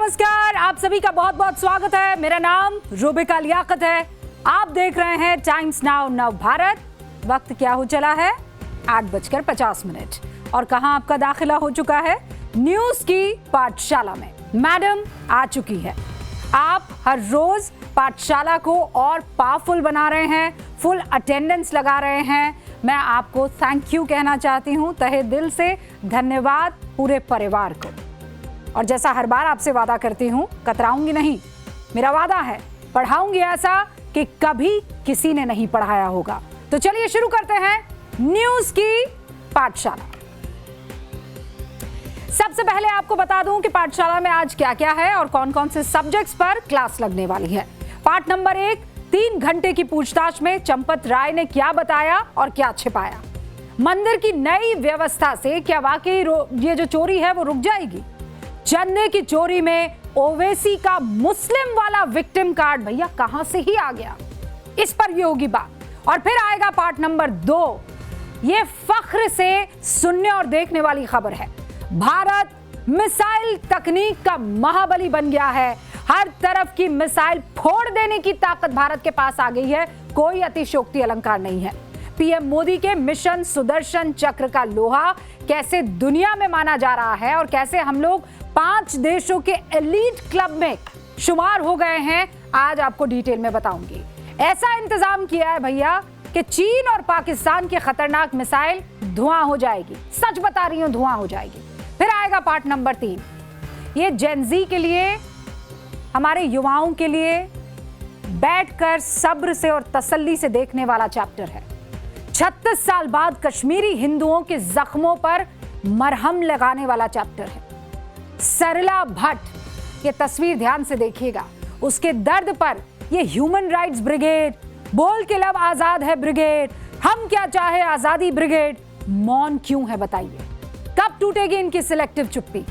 नमस्कार, आप सभी का बहुत बहुत स्वागत है। मेरा नाम रूबिका लियाकत है। आप देख रहे हैं टाइम्स नाउ नव भारत। वक्त क्या हो चला है? 8:50 और कहां आपका दाखिला हो चुका है? न्यूज की पाठशाला में। मैडम आ चुकी है। आप हर रोज पाठशाला को और पावरफुल बना रहे हैं, फुल अटेंडेंस लगा रहे हैं। मैं आपको थैंक यू कहना चाहती हूं, तहे दिल से धन्यवाद पूरे परिवार को। और जैसा हर बार आपसे वादा करती हूं, कतराऊंगी नहीं। मेरा वादा है, पढ़ाऊंगी ऐसा कि कभी किसी ने नहीं पढ़ाया होगा। तो चलिए शुरू करते हैं न्यूज की पाठशाला। सबसे पहले आपको बता दूं कि पाठशाला में आज क्या क्या है और कौन कौन से सब्जेक्ट्स पर क्लास लगने वाली है। पाठ नंबर 1, 3 घंटे की पूछताछ में चंपत राय ने क्या बताया और क्या छिपाया। मंदिर की नई व्यवस्था से क्या वाकई ये जो चोरी है वो रुक जाएगी। चंदे की चोरी में ओवैसी का मुस्लिम वाला विक्टिम कार्ड भैया कहां से ही आ गया, इस पर ये होगी बात। और फिर आएगा पार्ट नंबर 2। ये फख्र से सुनने और देखने वाली खबर है। भारत मिसाइल तकनीक का महाबली बन गया है। हर तरफ की मिसाइल फोड़ देने की ताकत भारत के पास आ गई है। कोई अतिशयोक्ति अलंकार नहीं है। पीएम मोदी के मिशन सुदर्शन चक्र का लोहा कैसे दुनिया में माना जा रहा है और कैसे हम लोग 5 देशों के एलीट क्लब में शुमार हो गए हैं, आज आपको डिटेल में बताऊंगी। ऐसा इंतजाम किया है भैया कि चीन और पाकिस्तान की खतरनाक मिसाइल धुआं हो जाएगी। सच बता रही हूं, धुआं हो जाएगी। फिर आएगा पार्ट नंबर 3। ये जेनजी के लिए, हमारे युवाओं के लिए बैठकर सब्र से और तसल्ली से देखने वाला चैप्टर है। 36 साल बाद कश्मीरी हिंदुओं के जख्मों पर मरहम लगाने वाला चैप्टर है। सरला भट्ट, ये तस्वीर ध्यान से देखिएगा, उसके दर्द पर ये ह्यूमन राइट्स ब्रिगेड, बोल के लब आजाद है ब्रिगेड, हम क्या चाहे आजादी ब्रिगेड मौन क्यों है बताइए। कब टूटेगी इनकी सिलेक्टिव चुप्पी।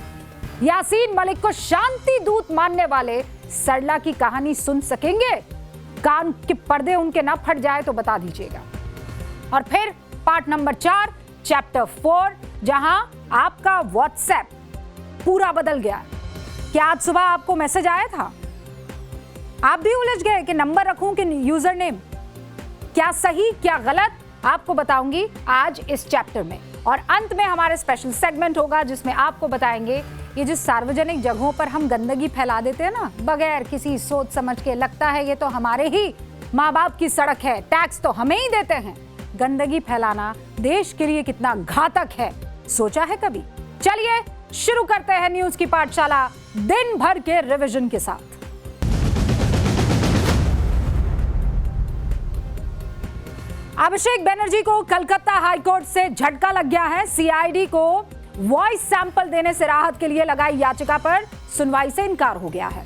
यासीन मलिक को शांति दूत मानने वाले सरला की कहानी सुन सकेंगे? कान के पर्दे उनके ना फट जाए तो बता दीजिएगा। और फिर पार्ट नंबर 4 चैप्टर 4, जहां आपका व्हाट्सएप पूरा बदल गया। क्या आज सुबह आपको मैसेज आया था? आप भी उलझ गए कि नंबर रखूं कि यूजर नेम, क्या सही क्या गलत, आपको बताऊंगी आज इस चैप्टर में। और अंत में हमारे स्पेशल सेगमेंट होगा जिसमें आपको बताएंगे ये जो सार्वजनिक जगहों पर हम गंदगी फैला देते हैं ना, बगैर किसी सोच समझ के, लगता है ये तो हमारे ही माँ बाप की सड़क है, टैक्स तो हमें ही देते हैं। गंदगी फैलाना देश के लिए कितना घातक है, सोचा है कभी? चलिए शुरू करते हैं न्यूज की पाठशाला दिन भर के रिवीजन के साथ। अभिषेक बनर्जी को कलकत्ता हाईकोर्ट से झटका लग गया है। सीआईडी को वॉइस सैंपल देने से राहत के लिए लगाई याचिका पर सुनवाई से इनकार हो गया है।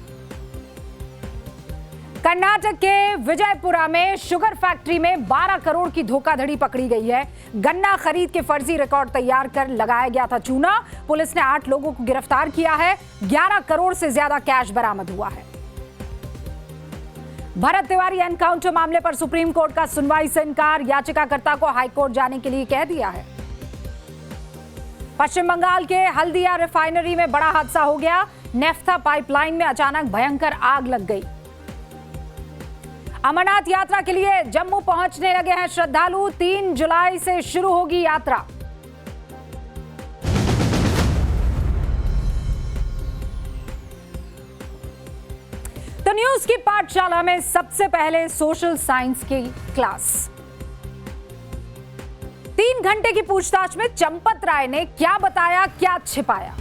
कर्नाटक के विजयपुरा में शुगर फैक्ट्री में 12 करोड़ की धोखाधड़ी पकड़ी गई है। गन्ना खरीद के फर्जी रिकॉर्ड तैयार कर लगाया गया था चूना। पुलिस ने 8 लोगों को गिरफ्तार किया है। 11 करोड़ से ज्यादा कैश बरामद हुआ है। भरत तिवारी एनकाउंटर मामले पर सुप्रीम कोर्ट का सुनवाई से इनकार, याचिकाकर्ता को हाईकोर्ट जाने के लिए कह दिया है। पश्चिम बंगाल के हल्दिया रिफाइनरी में बड़ा हादसा हो गया। नेफ्था पाइपलाइन में अचानक भयंकर आग लग गई। अमरनाथ यात्रा के लिए जम्मू पहुंचने लगे हैं श्रद्धालु। 3 जुलाई से शुरू होगी यात्रा। तो न्यूज की पाठशाला में सबसे पहले सोशल साइंस की क्लास। 3 घंटे की पूछताछ में चंपत राय ने क्या बताया, क्या छिपाया।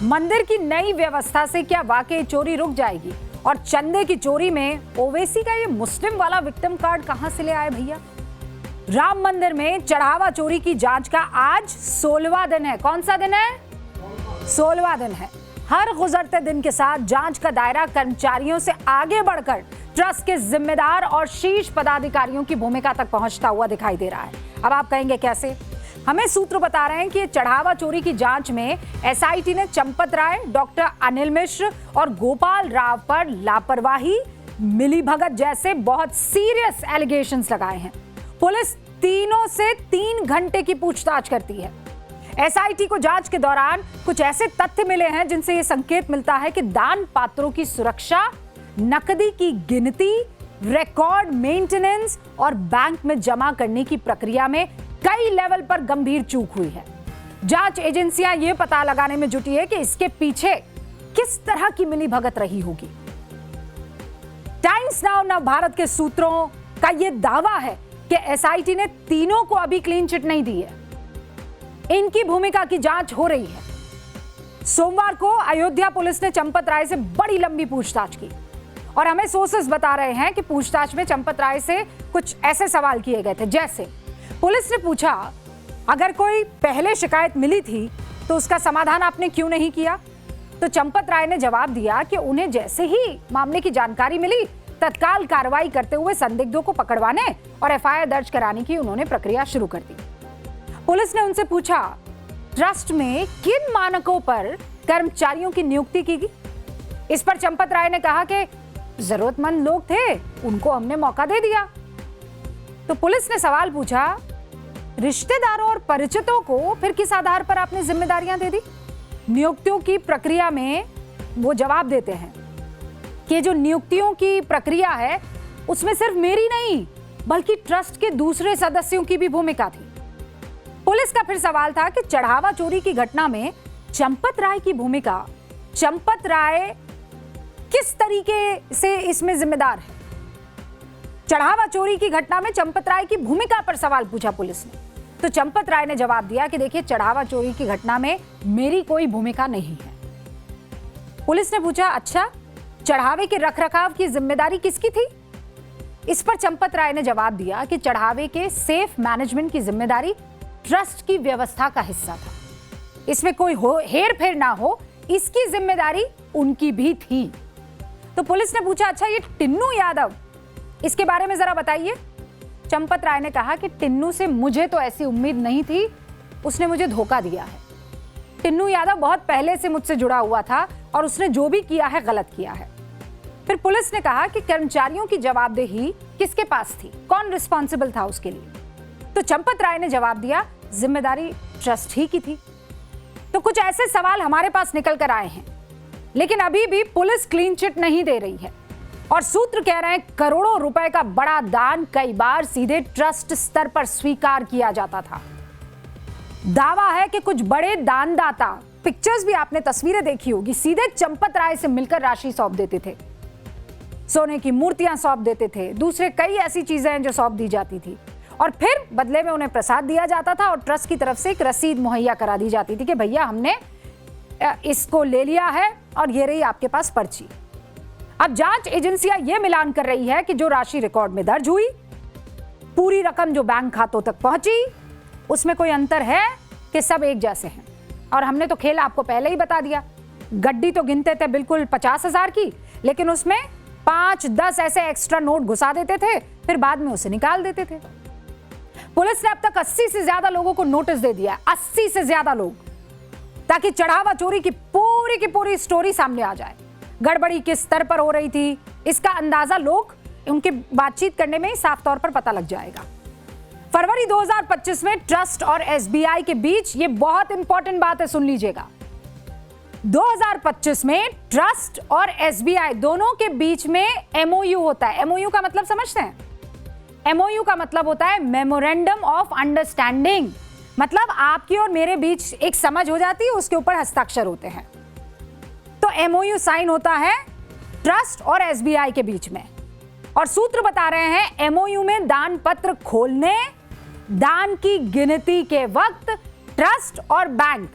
मंदिर की नई व्यवस्था से क्या वाकई चोरी रुक जाएगी। और चंदे की चोरी में ओवैसी का ये मुस्लिम वाला विक्टिम कार्ड कहां से ले आए भैया। राम मंदिर में चढ़ावा चोरी की जांच का आज 16वां दिन है। कौन सा दिन है? 16वां दिन है। हर गुजरते दिन के साथ जांच का दायरा कर्मचारियों से आगे बढ़कर ट्रस्ट के जिम्मेदार और शीर्ष पदाधिकारियों की भूमिका तक पहुंचता हुआ दिखाई दे रहा है। अब आप कहेंगे कैसे? हमें सूत्र बता रहे हैं कि चढ़ावा चोरी की जांच में एसआईटी ने चंपत राय, डॉक्टर अनिल मिश्र और गोपाल राव पर लापरवाही, मिलीभगत जैसे बहुत सीरियस एलिगेशंस लगाए हैं। पुलिस तीनों से 3 घंटे की पूछताछ करती है। एसआईटी को जांच के दौरान कुछ ऐसे तथ्य मिले हैं जिनसे यह संकेत मिलता है कि दान पात्रों की सुरक्षा, नकदी की गिनती, रिकॉर्ड मेंटेनेंस और बैंक में जमा करने की प्रक्रिया में कई लेवल पर गंभीर चूक हुई है। जांच एजेंसियां यह पता लगाने में जुटी है कि इसके पीछे किस तरह की मिलीभगत रही होगी। टाइम्स नाउ नव भारत के सूत्रों का यह दावा है कि एसआईटी ने तीनों को अभी क्लीन चिट नहीं दी है। इनकी भूमिका की जांच हो रही है। सोमवार को अयोध्या पुलिस ने चंपत राय से बड़ी लंबी पूछताछ की और हमें सोर्सेस बता रहे हैं कि पूछताछ में चंपत राय से कुछ ऐसे सवाल किए गए थे, जैसे पुलिस ने पूछा, अगर कोई पहले शिकायत मिली थी तो उसका समाधान आपने क्यों नहीं किया? तो चंपत राय ने जवाब दिया कि उन्हें जैसे ही मामले की जानकारी मिली तत्काल कार्रवाई करते हुए संदिग्धों को पकड़वाने और एफआईआर दर्ज कराने की उन्होंने प्रक्रिया शुरू कर दी। पुलिस ने उनसे पूछा, ट्रस्ट में किन मानकों पर कर्मचारियों की नियुक्ति की गई? इस पर चंपत राय ने कहा कि जरूरतमंद लोग थे, उनको हमने मौका दे दिया। तो पुलिस ने सवाल पूछा, रिश्तेदारों और परिचितों को फिर किस आधार पर आपने जिम्मेदारियां दे दी? नियुक्तियों की प्रक्रिया में वो जवाब देते हैं कि जो नियुक्तियों की प्रक्रिया है उसमें सिर्फ मेरी नहीं बल्कि ट्रस्ट के दूसरे सदस्यों की भी भूमिका थी। पुलिस का फिर सवाल था कि चढ़ावा चोरी की घटना में चंपत राय की भूमिका, चंपत राय किस तरीके से इसमें जिम्मेदार है? चढ़ावा चोरी की घटना में चंपत राय की भूमिका पर सवाल पूछा पुलिस ने। तो चंपत राय ने जवाब दिया कि देखिए, चढ़ावा चोरी की घटना में मेरी कोई भूमिका नहीं है। पुलिस ने पूछा, अच्छा, चढ़ावे के रखरखाव की जिम्मेदारी किसकी थी? इस पर चंपत राय ने जवाब दिया कि चढ़ावे के सेफ मैनेजमेंट की जिम्मेदारी ट्रस्ट की व्यवस्था का हिस्सा था। इसमें कोई हेर फेर ना हो, इसकी जिम्मेदारी उनकी भी थी। तो पुलिस ने पूछा, अच्छा, ये टिन्नू यादव, इसके बारे में जरा बताइए। चंपत राय ने कहा कि टिन्नू से मुझे तो ऐसी उम्मीद नहीं थी, उसने मुझे धोखा दिया है। टिन्नू यादव बहुत पहले से मुझसे जुड़ा हुआ था और उसने जो भी किया है गलत किया है। फिर पुलिस ने कहा कि कर्मचारियों की जवाबदेही किसके पास थी, कौन रिस्पॉन्सिबल था उसके लिए? तो चंपत राय ने जवाब दिया, जिम्मेदारी ट्रस्ट ही की थी। तो कुछ ऐसे सवाल हमारे पास निकल कर आए हैं, लेकिन अभी भी पुलिस क्लीन चिट नहीं दे रही है और सूत्र कह रहे हैं करोड़ों रुपए का बड़ा दान कई बार सीधे ट्रस्ट स्तर पर स्वीकार किया जाता था। दावा है कि कुछ बड़े दानदाता, पिक्चर्स भी आपने, तस्वीरें देखी होगी, सीधे चंपत राय से मिलकर राशि सौंप देते थे। सोने की मूर्तियां सौंप देते थे, दूसरे कई ऐसी चीजें हैं जो सौंप दी जाती थी और फिर बदले में उन्हें प्रसाद दिया जाता था और ट्रस्ट की तरफ से एक रसीद मुहैया करा दी जाती थी कि भैया हमने इसको ले लिया है और ये रही आपके पास पर्ची। अब जांच एजेंसियां यह मिलान कर रही है कि जो राशि रिकॉर्ड में दर्ज हुई, पूरी रकम जो बैंक खातों तक पहुंची, उसमें कोई अंतर है कि सब एक जैसे हैं। और हमने तो खेल आपको पहले ही बता दिया, गड्डी तो गिनते थे बिल्कुल 50,000 की, लेकिन उसमें 5-10 ऐसे एक्स्ट्रा नोट घुसा देते थे, फिर बाद में उसे निकाल देते थे। पुलिस ने अब तक 80 से ज्यादा लोगों को नोटिस दे दिया, 80 से ज्यादा लोग, ताकि चढ़ावा चोरी की पूरी स्टोरी सामने आ जाए। गड़बड़ी किस स्तर पर हो रही थी, इसका अंदाजा लोग उनके बातचीत करने में ही साफ तौर पर पता लग जाएगा। फरवरी 2025 में ट्रस्ट और एसबीआई के बीच, ये बहुत इंपॉर्टेंट बात है, सुन लीजिएगा, 2025 में ट्रस्ट और एसबीआई दोनों के बीच में एमओयू होता है। एमओयू का मतलब समझते हैं? एमओयू का मतलब होता है मेमोरेंडम ऑफ अंडरस्टैंडिंग, मतलब आपकी और मेरे बीच एक समझ हो जाती है, उसके ऊपर हस्ताक्षर होते हैं। तो एमओयू साइन होता है ट्रस्ट और एसबीआई के बीच में। और सूत्र बता रहे हैं एमओयू में दान पत्र खोलने, दान की गिनती के वक्त ट्रस्ट और बैंक,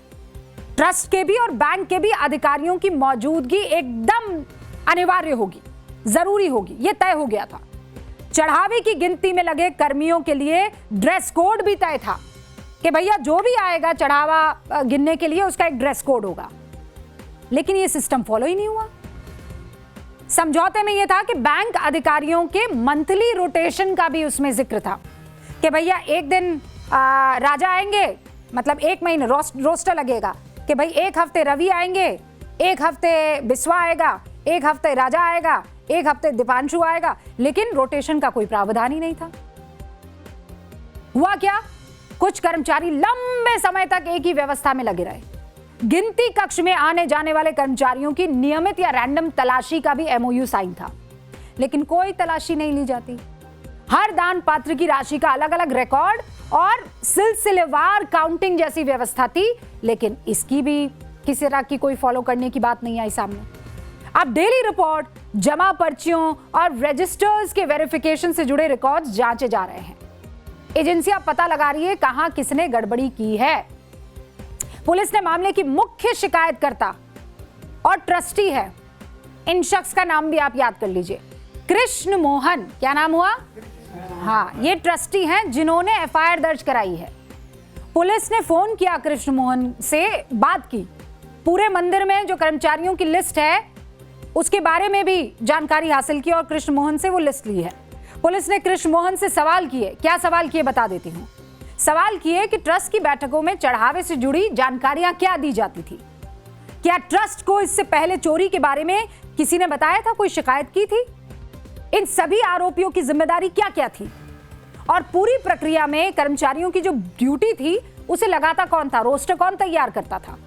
ट्रस्ट के भी और बैंक के भी अधिकारियों की मौजूदगी एकदम अनिवार्य होगी, जरूरी होगी, यह तय हो गया था। चढ़ावे की गिनती में लगे कर्मियों के लिए ड्रेस कोड भी तय था कि भैया जो भी आएगा चढ़ावा गिनने के लिए उसका एक ड्रेस कोड होगा, लेकिन यह सिस्टम फॉलो ही नहीं हुआ। समझौते में यह था कि बैंक अधिकारियों के मंथली रोटेशन का भी उसमें जिक्र था कि भैया एक दिन राजा आएंगे, मतलब एक महीने रोस्टर लगेगा कि भाई एक हफ्ते रवि आएंगे, एक हफ्ते बिस्वा आएगा, एक हफ्ते राजा आएगा, एक हफ्ते दीपांशु आएगा, लेकिन रोटेशन का कोई प्रावधान ही नहीं था। हुआ क्या कुछ कर्मचारी लंबे समय तक एक ही व्यवस्था में लगे रहे। गिनती कक्ष में आने जाने वाले कर्मचारियों की नियमित या रैंडम तलाशी का भी एमओयू साइन था, लेकिन कोई तलाशी नहीं ली जाती। हर दान पात्र की राशि का अलग अलग रिकॉर्ड और सिलसिलेवार काउंटिंग जैसी व्यवस्था थी, लेकिन इसकी भी किसी तरह की कोई फॉलो करने की बात नहीं आई सामने। अब डेली रिपोर्ट, जमा पर्चियों और रजिस्टर्स के वेरिफिकेशन से जुड़े रिकॉर्ड्स जांचे जा रहे हैं। एजेंसियां पता लगा रही है कहां किसने गड़बड़ी की है। पुलिस ने मामले की मुख्य शिकायतकर्ता और ट्रस्टी है, इन शख्स का नाम भी आप याद कर लीजिए, कृष्ण मोहन। क्या नाम हुआ? हाँ, ये ट्रस्टी हैं जिन्होंने एफआईआर दर्ज कराई है। पुलिस ने फोन किया कृष्ण मोहन से, बात की, पूरे मंदिर में जो कर्मचारियों की लिस्ट है उसके बारे में भी जानकारी हासिल की और कृष्ण मोहन से वो लिस्ट ली है। पुलिस ने कृष्ण मोहन से सवाल किए। क्या सवाल किए बता देती हूँ। सवाल किए कि ट्रस्ट की बैठकों में चढ़ावे से जुड़ी जानकारियां क्या दी जाती थी, क्या ट्रस्ट को इससे पहले चोरी के बारे में किसी ने बताया था, कोई शिकायत की थी, इन सभी आरोपियों की जिम्मेदारी क्या क्या थी, और पूरी प्रक्रिया में कर्मचारियों की जो ड्यूटी थी उसे लगाता कौन था, रोस्टर कौन तैयार करता था।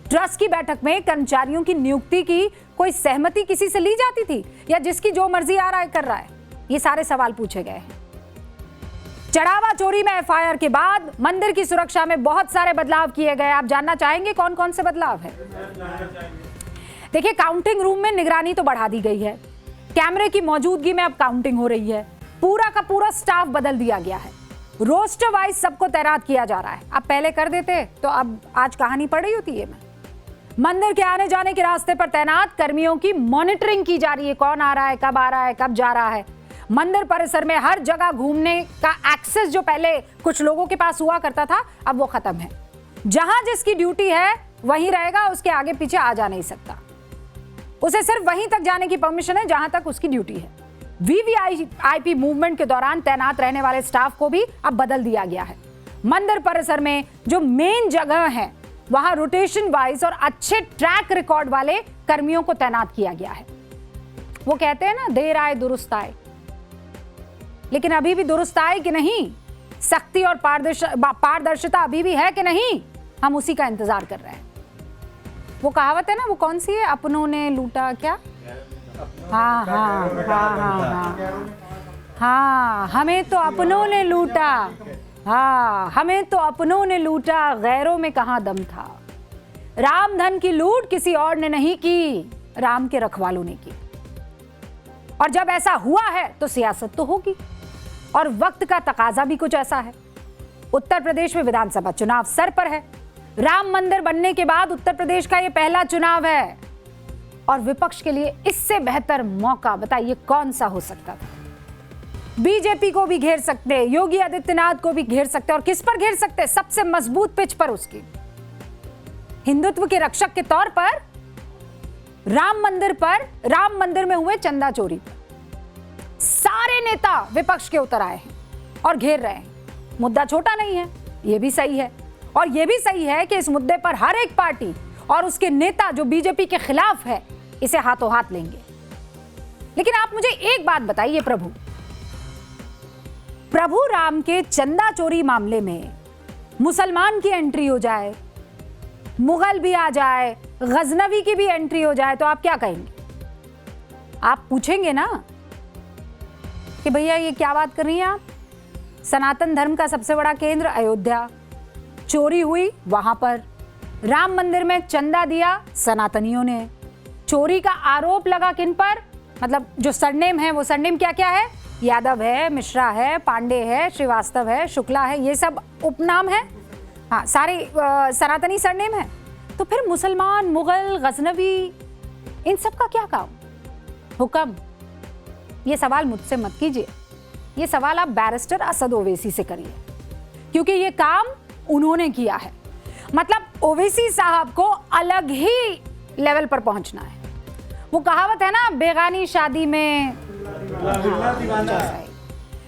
ट्रस्ट की बैठक में कर्मचारियों की नियुक्ति की कोई सहमति किसी से ली जाती थी या जिसकी जो मर्जी आ रहा है कर रहा है। ये सारे सवाल पूछे गए हैं। चढ़ावा चोरी में एफआईआर के बाद मंदिर की सुरक्षा में बहुत सारे बदलाव किए गए। आप जानना चाहेंगे कौन कौन से बदलाव है? देखिए, काउंटिंग रूम में निगरानी तो बढ़ा दी गई है, कैमरे की मौजूदगी में अब काउंटिंग हो रही है, पूरा का पूरा स्टाफ बदल दिया गया है, रोस्टर वाइज सबको तैनात किया जा रहा है। अब पहले कर देते तो अब आज कहानी पड़ रही होती है। मंदिर के आने जाने के रास्ते पर तैनात कर्मियों की मॉनिटरिंग की जा रही है, कौन आ रहा है, कब आ रहा है, कब जा रहा है। मंदिर परिसर में हर जगह घूमने का एक्सेस जो पहले कुछ लोगों के पास हुआ करता था, अब वो खत्म है। जहां जिसकी ड्यूटी है वहीं रहेगा, उसके आगे पीछे आ जा नहीं सकता। उसे सिर्फ वहीं तक जाने की परमिशन है जहां तक उसकी ड्यूटी है। वीवीआईपी मूवमेंट के दौरान तैनात रहने वाले स्टाफ को भी अब बदल दिया गया है। मंदिर परिसर में जो मेन जगह है वहां रोटेशन वाइज और अच्छे ट्रैक रिकॉर्ड वाले कर्मियों को तैनात किया गया है। वो कहते हैं ना, देर आए दुरुस्त आए, लेकिन अभी भी दुरुस्त आए कि नहीं, सख्ती और पारदर्शिता अभी भी है कि नहीं, हम उसी का इंतजार कर रहे हैं। वो कहावत है ना, वो कौन सी है, अपनों ने लूटा क्या, हाँ हाँ हाँ हाँ हाँ, हमें तो अपनों ने लूटा, हाँ हमें तो अपनों ने लूटा, गैरों में कहाँ दम था। राम धन की लूट किसी और ने नहीं की, राम के रखवालों ने की। और जब ऐसा हुआ है तो सियासत तो होगी, और वक्त का तकाजा भी कुछ ऐसा है। उत्तर प्रदेश में विधानसभा चुनाव सर पर है। राम मंदिर बनने के बाद उत्तर प्रदेश का यह पहला चुनाव है, और विपक्ष के लिए इससे बेहतर मौका बताइए कौन सा हो सकता था। बीजेपी को भी घेर सकते, योगी आदित्यनाथ को भी घेर सकते, और किस पर घेर सकते, सबसे मजबूत पिच पर, उसकी हिंदुत्व के रक्षक के तौर पर राम मंदिर में हुए चंदा चोरी पर सारे नेता विपक्ष के उतर आए हैं और घेर रहे हैं। मुद्दा छोटा नहीं है, यह भी सही है, और यह भी सही है कि इस मुद्दे पर हर एक पार्टी और उसके नेता जो बीजेपी के खिलाफ है इसे हाथों हाथ लेंगे। लेकिन आप मुझे एक बात बताइए, प्रभु राम के चंदा चोरी मामले में मुसलमान की एंट्री हो जाए, मुगल भी आ जाए, गजनवी की भी एंट्री हो जाए, तो आप क्या कहेंगे? आप पूछेंगे ना कि भैया ये क्या बात कर रही हैं आप? सनातन धर्म का सबसे बड़ा केंद्र अयोध्या, चोरी हुई वहां पर, राम मंदिर में चंदा दिया सनातनियों ने, चोरी का आरोप लगा किन पर, मतलब जो सरनेम है वो सरनेम क्या क्या है, यादव है, मिश्रा है, पांडे है, श्रीवास्तव है, शुक्ला है, ये सब उपनाम है, हाँ सारे सनातनी सरनेम है। तो फिर मुसलमान, मुगल, गजनवी, इन सब का क्या काम, हुक्म? ये सवाल मुझसे मत कीजिए, ये सवाल आप बैरिस्टर असद ओवैसी से करिए, क्योंकि ये काम उन्होंने किया है। मतलब ओवैसी साहब को अलग ही लेवल पर पहुंचना है। वो कहावत है ना, बेगानी शादी में,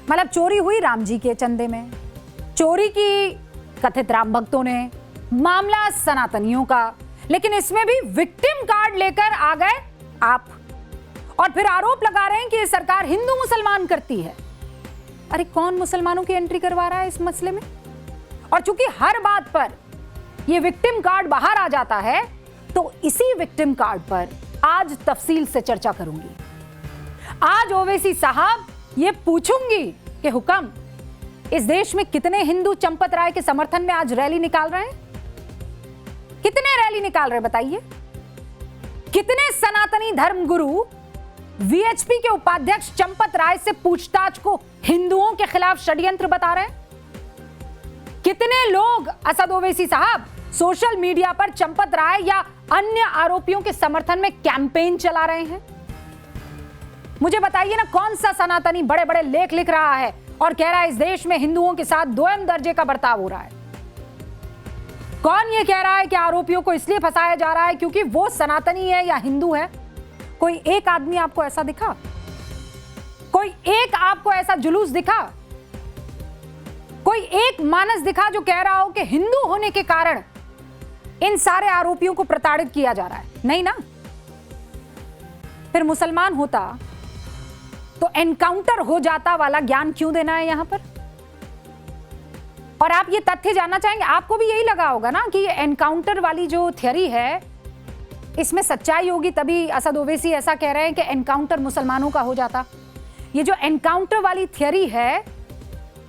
मतलब चोरी हुई राम जी के चंदे में, चोरी की कथित राम भक्तों ने, मामला सनातनियों का, लेकिन इसमें भी विक्टिम कार्ड लेकर आ गए आप, और फिर आरोप लगा रहे हैं कि ये सरकार हिंदू मुसलमान करती है। अरे कौन मुसलमानों की एंट्री करवा रहा है इस मसले में? और चूंकि हर बात पर ये विक्टिम कार्ड बाहर आ जाता है, तो इसी विक्टिम कार्ड पर आज तफसील से चर्चा करूंगी। आज ओवैसी साहब ये पूछूंगी कि हुक्म, इस देश में कितने हिंदू चंपत राय के समर्थन में आज रैली निकाल रहे हैं? कितने रैली निकाल रहे बताइए? कितने सनातनी धर्मगुरु वीएचपी के उपाध्यक्ष चंपत राय से पूछताछ को हिंदुओं के खिलाफ षड्यंत्र बता रहे हैं? कितने लोग असद ओवैसी साहब सोशल मीडिया पर चंपत राय या अन्य आरोपियों के समर्थन में कैंपेन चला रहे हैं? मुझे बताइए ना, कौन सा सनातनी बड़े बड़े लेख लिख रहा है और कह रहा है इस देश में हिंदुओं के साथ दोयम दर्जे का बर्ताव हो रहा है? कौन ये कह रहा है कि आरोपियों को इसलिए फंसाया जा रहा है क्योंकि वो सनातनी है या हिंदू है? कोई एक आदमी आपको ऐसा दिखा? कोई एक आपको ऐसा जुलूस दिखा? कोई एक मानस दिखा जो कह रहा हो कि हिंदू होने के कारण इन सारे आरोपियों को प्रताड़ित किया जा रहा है? नहीं ना। फिर मुसलमान होता तो एनकाउंटर हो जाता वाला ज्ञान क्यों देना है यहां पर? और आप ये तथ्य जानना चाहेंगे, आपको भी यही लगा होगा ना कि ये एनकाउंटर वाली जो थियरी है इसमें सच्चाई होगी, तभी असद ओवैसी ऐसा कह रहे हैं कि एनकाउंटर मुसलमानों का हो जाता। ये जो एनकाउंटर वाली थियरी है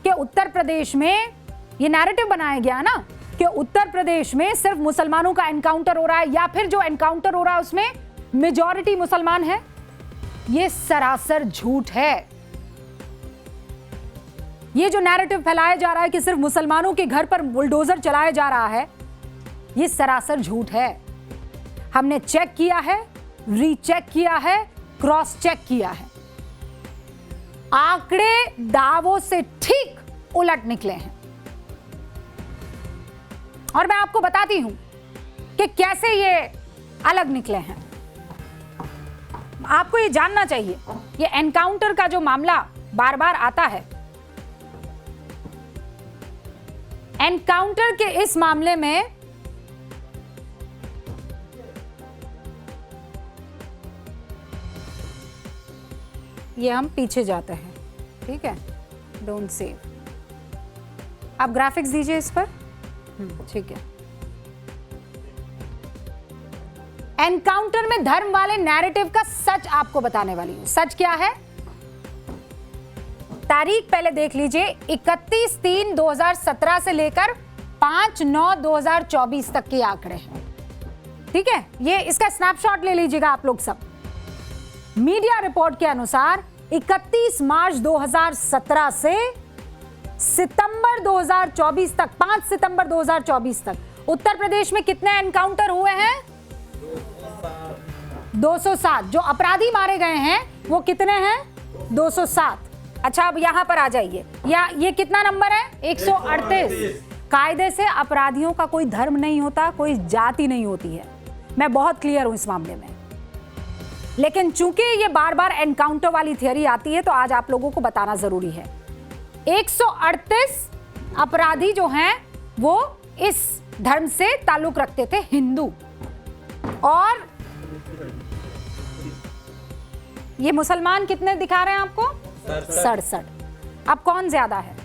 कि उत्तर प्रदेश में ये नैरेटिव बनाया गया ना कि उत्तर प्रदेश में सिर्फ मुसलमानों का एनकाउंटर हो रहा है या फिर जो एनकाउंटर हो रहा है उसमें मेजॉरिटी मुसलमान है, ये सरासर झूठ है। ये जो नैरेटिव फैलाया जा रहा है कि सिर्फ मुसलमानों के घर पर बुलडोजर चलाया जा रहा है, ये सरासर झूठ है। हमने चेक किया है, रीचेक किया है, क्रॉस चेक किया है। आंकड़े दावों से ठीक उलट निकले हैं। और मैं आपको बताती हूं कि कैसे ये अलग निकले हैं। आपको ये जानना चाहिए, ये एनकाउंटर का जो मामला बार बार आता है, एनकाउंटर के इस मामले में ये हम पीछे जाते हैं, ठीक है, डोंट सेव। आप ग्राफिक्स दीजिए इस पर, ठीक है। एनकाउंटर में धर्म वाले नैरेटिव का सच आपको बताने वाली हूं। सच क्या है? तारीख पहले देख लीजिए, 31/3/2017 से लेकर 5/9/2024 तक के आंकड़े हैं, ठीक है। ये इसका स्नैपशॉट ले लीजिएगा आप लोग सब। मीडिया रिपोर्ट के अनुसार 31 मार्च 2017 से सितंबर 2024 तक, 5 सितंबर 2024 तक उत्तर प्रदेश में कितने एनकाउंटर हुए हैं? 207। जो अपराधी मारे गए हैं वो कितने हैं? 207। अच्छा, अब यहां पर आ जाइए, या ये कितना नंबर है? 138। कायदे से अपराधियों का कोई धर्म नहीं होता, कोई जाति नहीं होती है। मैं बहुत क्लियर हूं इस मामले में। लेकिन चूंकि ये बार बार एनकाउंटर वाली थियरी आती है तो आज आप लोगों को बताना जरूरी है। 138 अपराधी जो हैं वो इस धर्म से ताल्लुक रखते थे, हिंदू। और ये मुसलमान कितने दिखा रहे हैं आपको? 67। अब कौन ज्यादा है?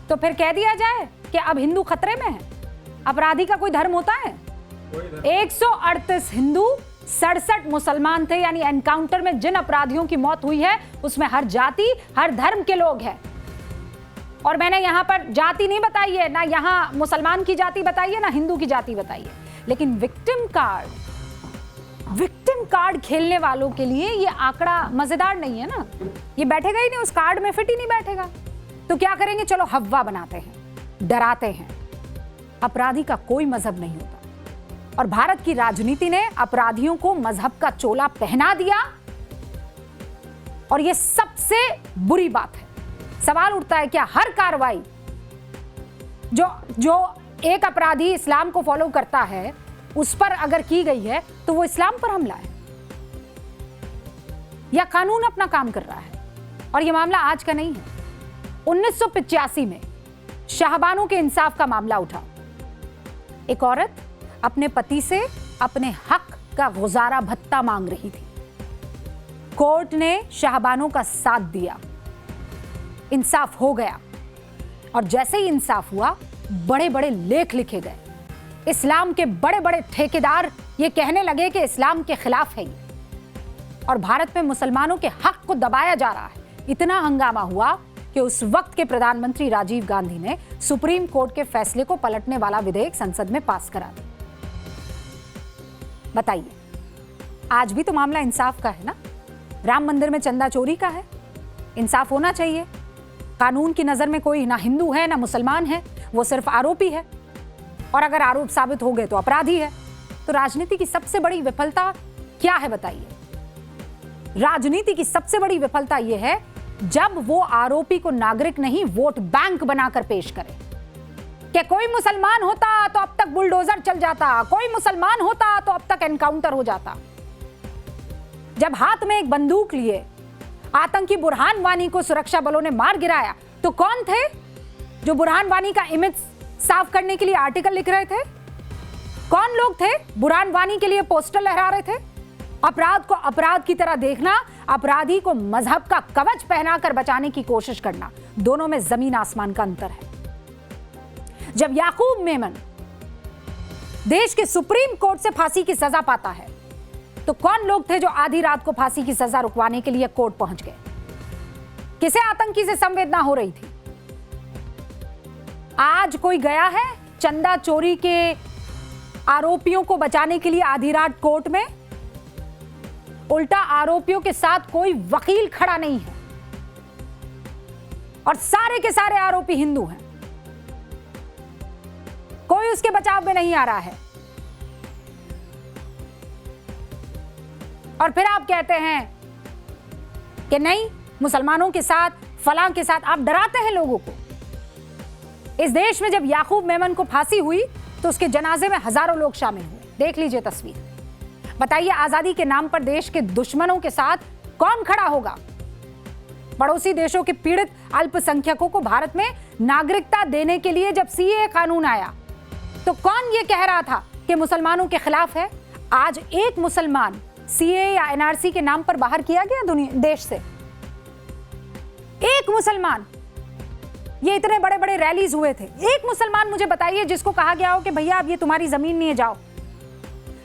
तो फिर कह दिया जाए कि अब हिंदू खतरे में है। अपराधी का कोई धर्म होता है? 138 हिंदू, 67 मुसलमान थे। यानी एनकाउंटर में जिन अपराधियों की मौत हुई है उसमें हर जाति, हर धर्म के लोग हैं। और मैंने यहां पर जाति नहीं बताई है, ना यहां मुसलमान की जाति बताई है, ना हिंदू की जाति बताई है। लेकिन विक्टिम कार्ड खेलने वालों के लिए ये आंकड़ा मजेदार नहीं है ना। ये बैठेगा ही नहीं, उस कार्ड में फिट ही नहीं बैठेगा। तो क्या करेंगे? चलो हवा बनाते हैं, डराते हैं। अपराधी का कोई मजहब नहीं होता और भारत की राजनीति ने अपराधियों को मजहब का चोला पहना दिया और ये सबसे बुरी बात है। सवाल उठता है, क्या हर कार्रवाई जो एक अपराधी इस्लाम को फॉलो करता है उस पर अगर की गई है तो वो इस्लाम पर हमला है या कानून अपना काम कर रहा है? और ये मामला आज का नहीं है। 1985 में शाहबानों के इंसाफ का मामला उठा। एक औरत अपने पति से अपने हक का गुजारा भत्ता मांग रही थी। कोर्ट ने शाहबानों का साथ दिया, इंसाफ हो गया। और जैसे ही इंसाफ हुआ, बड़े बड़े लेख लिखे गए। इस्लाम के बड़े बड़े ठेकेदार ये कहने लगे कि इस्लाम के खिलाफ है ये, और भारत में मुसलमानों के हक को दबाया जा रहा है। इतना हंगामा हुआ कि उस वक्त के प्रधानमंत्री राजीव गांधी ने सुप्रीम कोर्ट के फैसले को पलटने वाला विधेयक संसद में पास करा दिया। बताइए, आज भी तो मामला इंसाफ का है ना? राम मंदिर में चंदा चोरी का है, इंसाफ होना चाहिए। कानून की नजर में कोई ना हिंदू है ना मुसलमान है, वो सिर्फ आरोपी है, और अगर आरोप साबित हो गए तो अपराधी है। तो राजनीति की सबसे बड़ी विफलता क्या है बताइए? राजनीति की सबसे बड़ी विफलता यह है जब वो आरोपी को नागरिक नहीं, वोट बैंक बनाकर पेश करे कि कोई मुसलमान होता तो अब तक बुलडोजर चल जाता, कोई मुसलमान होता तो अब तक एनकाउंटर हो जाता। जब हाथ में एक बंदूक लिए आतंकी बुरहान वानी को सुरक्षा बलों ने मार गिराया, तो कौन थे जो बुरहान वानी का इमेज साफ करने के लिए आर्टिकल लिख रहे थे? कौन लोग थे बुरहान वानी के लिए पोस्टर लहरा रहे थे? अपराध को अपराध की तरह देखना, अपराधी को मजहब का कवच पहनाकर बचाने की कोशिश करना, दोनों में जमीन आसमान का अंतर है। जब याकूब मेमन देश के सुप्रीम कोर्ट से फांसी की सजा पाता है, तो कौन लोग थे जो आधी रात को फांसी की सजा रुकवाने के लिए कोर्ट पहुंच गए? किसे आतंकी से संवेदना हो रही थी? आज कोई गया है चंदा चोरी के आरोपियों को बचाने के लिए आधी रात कोर्ट में? उल्टा आरोपियों के साथ कोई वकील खड़ा नहीं है, और सारे के सारे आरोपी हिंदू हैं। कोई उसके बचाव में नहीं आ रहा है। और फिर आप कहते हैं कि नहीं, मुसलमानों के साथ, फलां के साथ। आप डराते हैं लोगों को। इस देश में जब याकूब मेमन को फांसी हुई तो उसके जनाजे में हजारों लोग शामिल हुए। देख लीजिए तस्वीर। बताइए, आजादी के नाम पर देश के दुश्मनों के साथ कौन खड़ा होगा? पड़ोसी देशों के पीड़ित अल्पसंख्यकों को भारत में नागरिकता देने के लिए जब सीएए कानून आया, तो कौन ये कह रहा था कि मुसलमानों के खिलाफ है? आज एक मुसलमान सीएए या एनआरसी के नाम पर बाहर किया गया देश से। एक मुसलमान। ये इतने बड़े बड़े रैलीज हुए थे, एक मुसलमान मुझे बताइए जिसको कहा गया हो कि भैया अब ये तुम्हारी जमीन नहीं है, जाओ।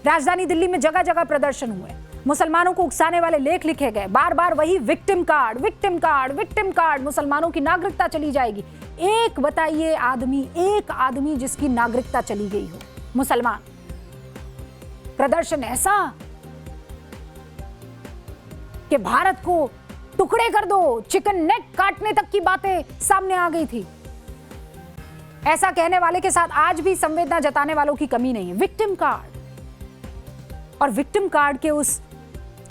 राजधानी दिल्ली में जगह जगह प्रदर्शन हुए, मुसलमानों को उकसाने वाले लेख लिखे गए, बार बार वही victim card, victim card, victim card, मुसलमानों की नागरिकता चली जाएगी। एक बताइए आदमी, एक आदमी जिसकी नागरिकता चली गई हो, मुसलमान। प्रदर्शन ऐसा कि भारत को टुकड़े कर दो, चिकन नेक काटने तक की बातें सामने आ गई थी। ऐसा कहने वाले के साथ आज भी संवेदना जताने वालों की कमी नहीं है। विक्टिम कार्ड, और विक्टिम कार्ड के उस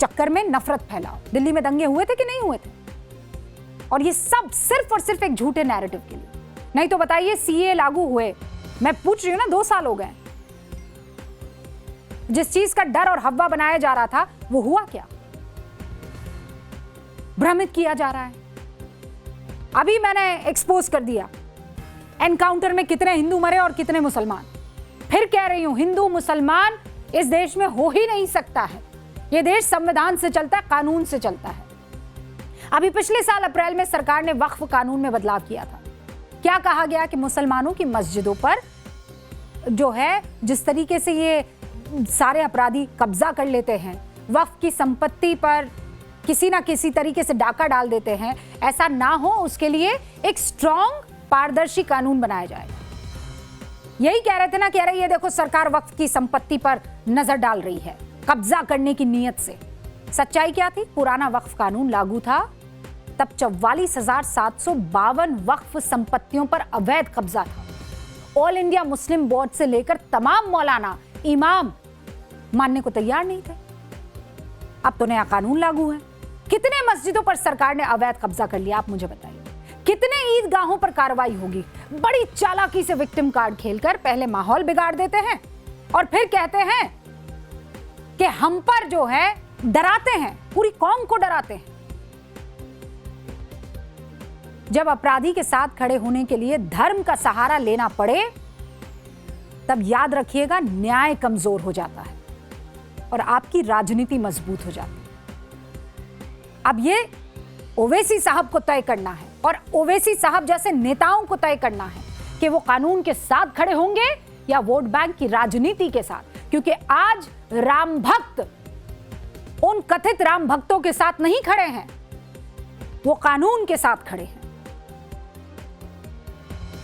चक्कर में नफरत फैलाओ। दिल्ली में दंगे हुए थे कि नहीं हुए थे? और ये सब सिर्फ और सिर्फ एक झूठे नैरेटिव के लिए। नहीं तो बताइए, सीए लागू हुए, मैं पूछ रही हूं ना, 2 साल हो गए। जिस चीज का डर और हवा बनाया जा रहा था, वो हुआ क्या? भ्रमित किया जा रहा है। अभी मैंने एक्सपोज कर दिया एनकाउंटर में कितने हिंदू मरे और कितने मुसलमान। फिर कह रही हूं, हिंदू मुसलमान इस देश में हो ही नहीं सकता है। यह देश संविधान से चलता है, कानून से चलता है। अभी पिछले साल अप्रैल में सरकार ने वक्फ कानून में बदलाव किया था। क्या कहा गया कि मुसलमानों की मस्जिदों पर जो है, जिस तरीके से ये सारे अपराधी कब्जा कर लेते हैं, वक्फ की संपत्ति पर किसी ना किसी तरीके से डाका डाल देते हैं, ऐसा ना हो उसके लिए एक स्ट्रॉन्ग पारदर्शी कानून बनाया जाएगा। यही कह रहे थे ना कि अरे ये देखो, सरकार वक्फ की संपत्ति पर नजर डाल रही है कब्जा करने की नीयत से। सच्चाई क्या थी? पुराना वक्फ कानून लागू था तब 44,752 वक्फ संपत्तियों पर अवैध कब्जा था। ऑल इंडिया मुस्लिम बोर्ड से लेकर तमाम मौलाना, इमाम मानने को तैयार नहीं थे। अब तो नया कानून लागू है। कितने मस्जिदों पर सरकार ने अवैध कब्जा कर लिया, आप मुझे बताइए। कितने ईदगाहों पर कार्रवाई होगी? बड़ी चालाकी से विक्टिम कार्ड खेलकर पहले माहौल बिगाड़ देते हैं और फिर कहते हैं कि हम पर जो है डराते हैं, पूरी कौम को डराते हैं। जब अपराधी के साथ खड़े होने के लिए धर्म का सहारा लेना पड़े, तब याद रखिएगा, न्याय कमजोर हो जाता है और आपकी राजनीति मजबूत हो जाती है। अब ये ओवैसी साहब को तय करना है और ओवैसी साहब जैसे नेताओं को तय करना है कि वो कानून के साथ खड़े होंगे या वोट बैंक की राजनीति के साथ, क्योंकि आज राम भक्त उन कथित राम भक्तों के साथ नहीं खड़े हैं, वो कानून के साथ खड़े हैं।